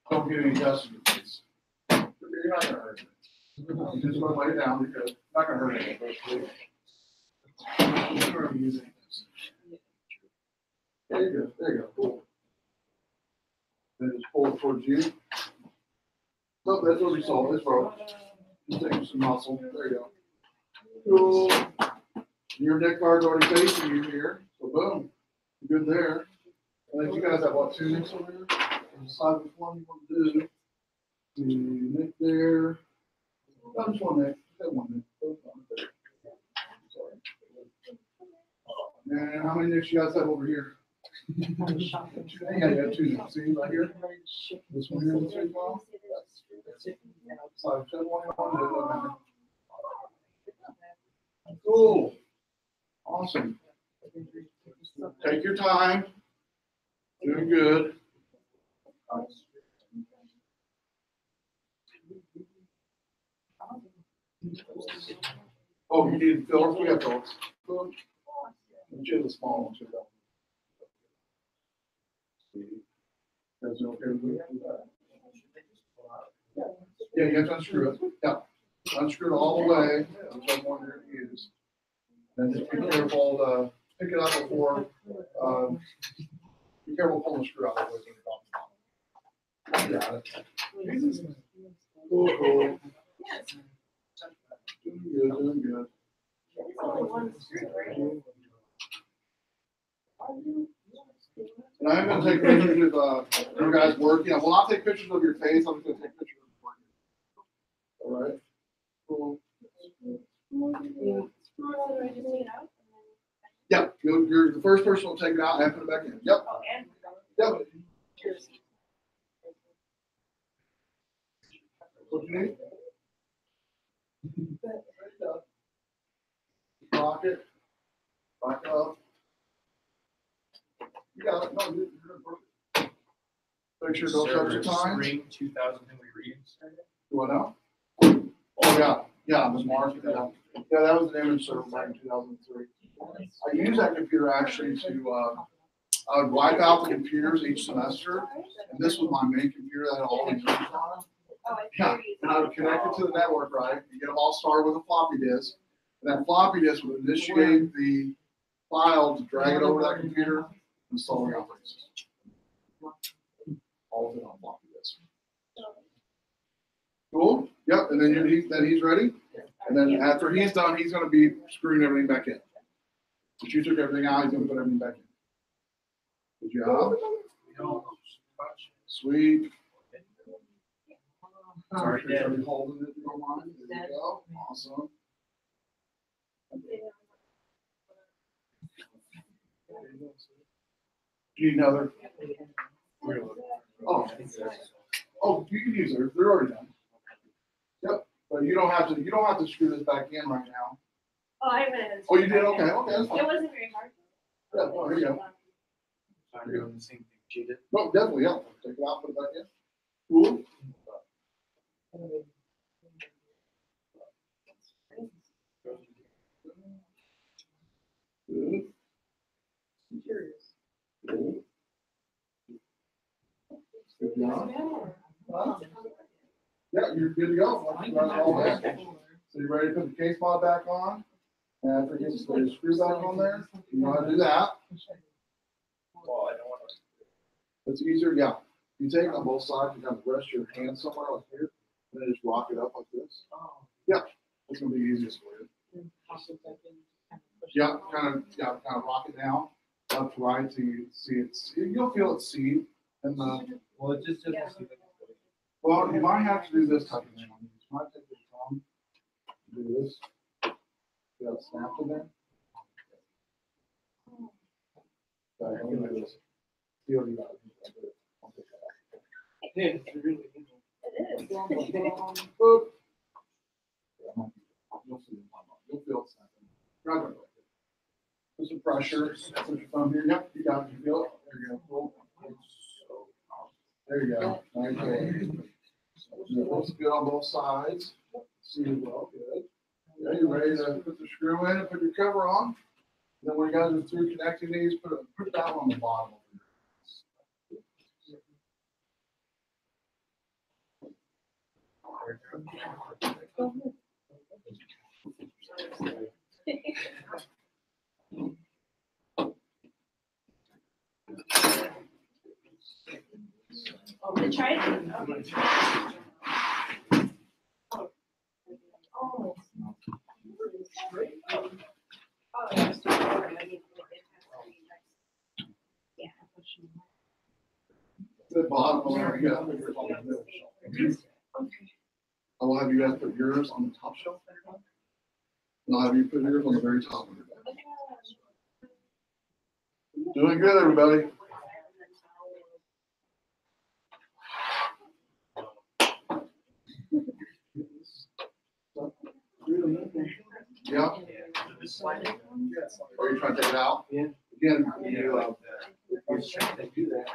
don't get any dust in your face. You're not going to hurt it. You just want to lay it down because it's not going to hurt anything. There you go. There you go. Cool. Then just pull it towards you. No, that's what we saw. It's broke. Just take some muscle. There you go. Cool. Your NIC card's already facing you here. So boom. Good there. I think you guys have what, 2 NICs over here? Decide which one you want to do. NIC there. No, just one NIC. Just one NIC. Sorry. And how many NICs you guys have over here? Yeah, you have 2 NICs. See right here? This one here, this one. Cool. Awesome. Take your time. Doing good. Oh, you need Phillips? We got Phillips. Which is a small one, too. That's okay with you? Yeah, you have to unscrew it. Yeah. Unscrew it all the way. Whichever one you're going to use. And just be careful to pick it up before. Be careful pulling the screw out of the way when you're talking about it. Cool, cool. Doing good, doing good. There's only one screw, right? And I'm going to take pictures of you guys working. I will not take pictures of your face. I'm just going to take pictures of you working. All right. Cool. Yeah, you're the first person will take it out and put it back in. Yep. Oh, and. Yep. What you need? Lock it. Back up. You got it. No, you're perfect. Make sure don't touch your time. Spring 2000 we read. Do I know? Oh, yeah. Yeah, it was March. Yeah, that was an image server back in 2003. I used that computer actually to, I would wipe out the computers each semester. And this was my main computer that had all the games on it. Oh, Yeah, and I would connect it to the network, right? You get them all started with a floppy disk. And that floppy disk would initiate the file to drag it over that computer and install the operating system. All of it on floppy disk. Cool. Yep. And then he's ready. And then after he's done, he's going to be screwing everything back in. But you took everything out, he's going to put everything back in. Good job. Sweet. Already dead. Are you holding it? You don't mind? There you go. Awesome. Do you need another? Oh. Oh, you can use it. They're already done. Yep. But you don't have to screw this back in right now. Oh, I read. Oh, you did? Okay, okay, that's It fine. wasn't very hard. Yeah, oh, here you go. I'm doing the same thing she did. No, definitely, yeah. Take it out, put it back in. Cool. Good. Good. Good job. Yeah, you're good to go. Run it all back. So you're ready to put the case mod back on? And after you get the screw back on there, you know how to do that. Well, I don't want to. It's easier, yeah. You take it on both sides, you kind of rest your hand somewhere like here, and then just rock it up like this. Yeah, it's gonna be easiest for you. Yeah, kind of rock it down, left to right, so you see it. You'll feel it seed, and Well, it just doesn't seem like well, you might have to do this type of thing. You might take the thumb, do this. See how it snaps in there? Okay, let me do this. See what you got. yeah, it's really It is. Boop. You'll see it. You'll feel it snapping. Grab it. Put some pressure. Put your thumb here. Yep, you got it. You feel it? There you go. Cool. There you go. Nice. It looks good on both sides. See it well. Good. Yeah, you're ready to put the screw in and put your cover on. And then when you guys are through connecting these, put that one on the bottom. The trident. The bottom there, you got. I will have you guys put yours on the top shelf. And I'll have you put yours on the very top of your bed. Doing good, everybody. Yeah. Are you trying to take it out? Yeah. Again, Yeah, you, like they do that.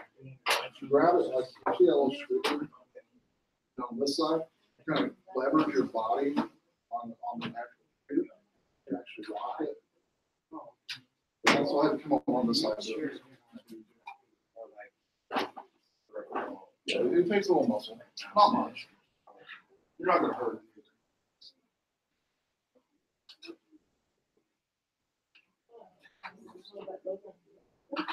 grab it, like, see that little screw on this side, kind of leverage your body on the actual computer. actually lock it. That's why I had to come up on this side. Yeah, it takes a little muscle, not much. You're not gonna hurt it.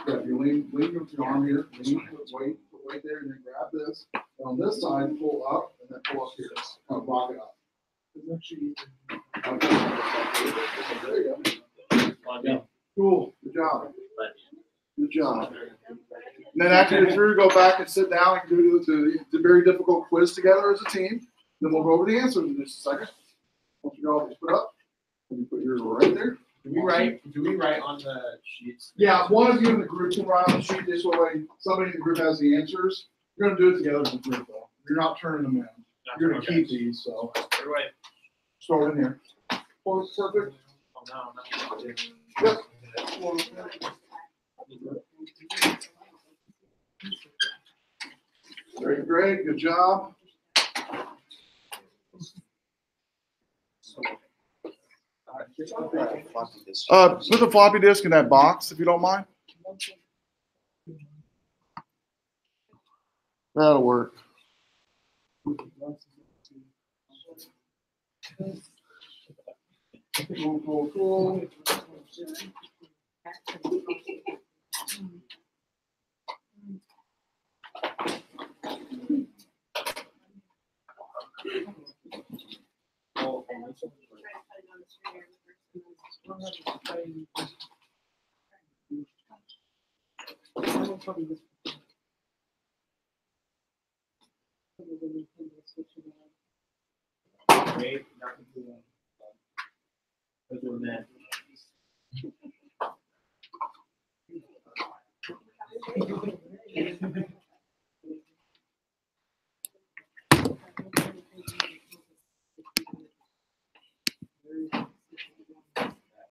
Yeah, if you lean with your arm here, lean, put weight there, and then grab this. And on this side, pull up, and then pull up here. Kind of rock it up. Okay. There you go. Yeah. Cool. Good job. Good job. And then after you're through, go back and sit down and do the very difficult quiz together as a team. Then we'll go over the answers in just a second. Once you all just put up, and you put yours right there. Do we write on the sheets? Yeah, one of you in the group can write on the sheet this way. Somebody in the group has the answers. You're gonna do it together as a group though. You're not turning them in. You're gonna keep these, so Right. start in here. Oh, it's perfect. Oh, no, Yep. Great, great, good job. Put the floppy disk in that box if you don't mind. That'll work. Cool. Great. Other than that.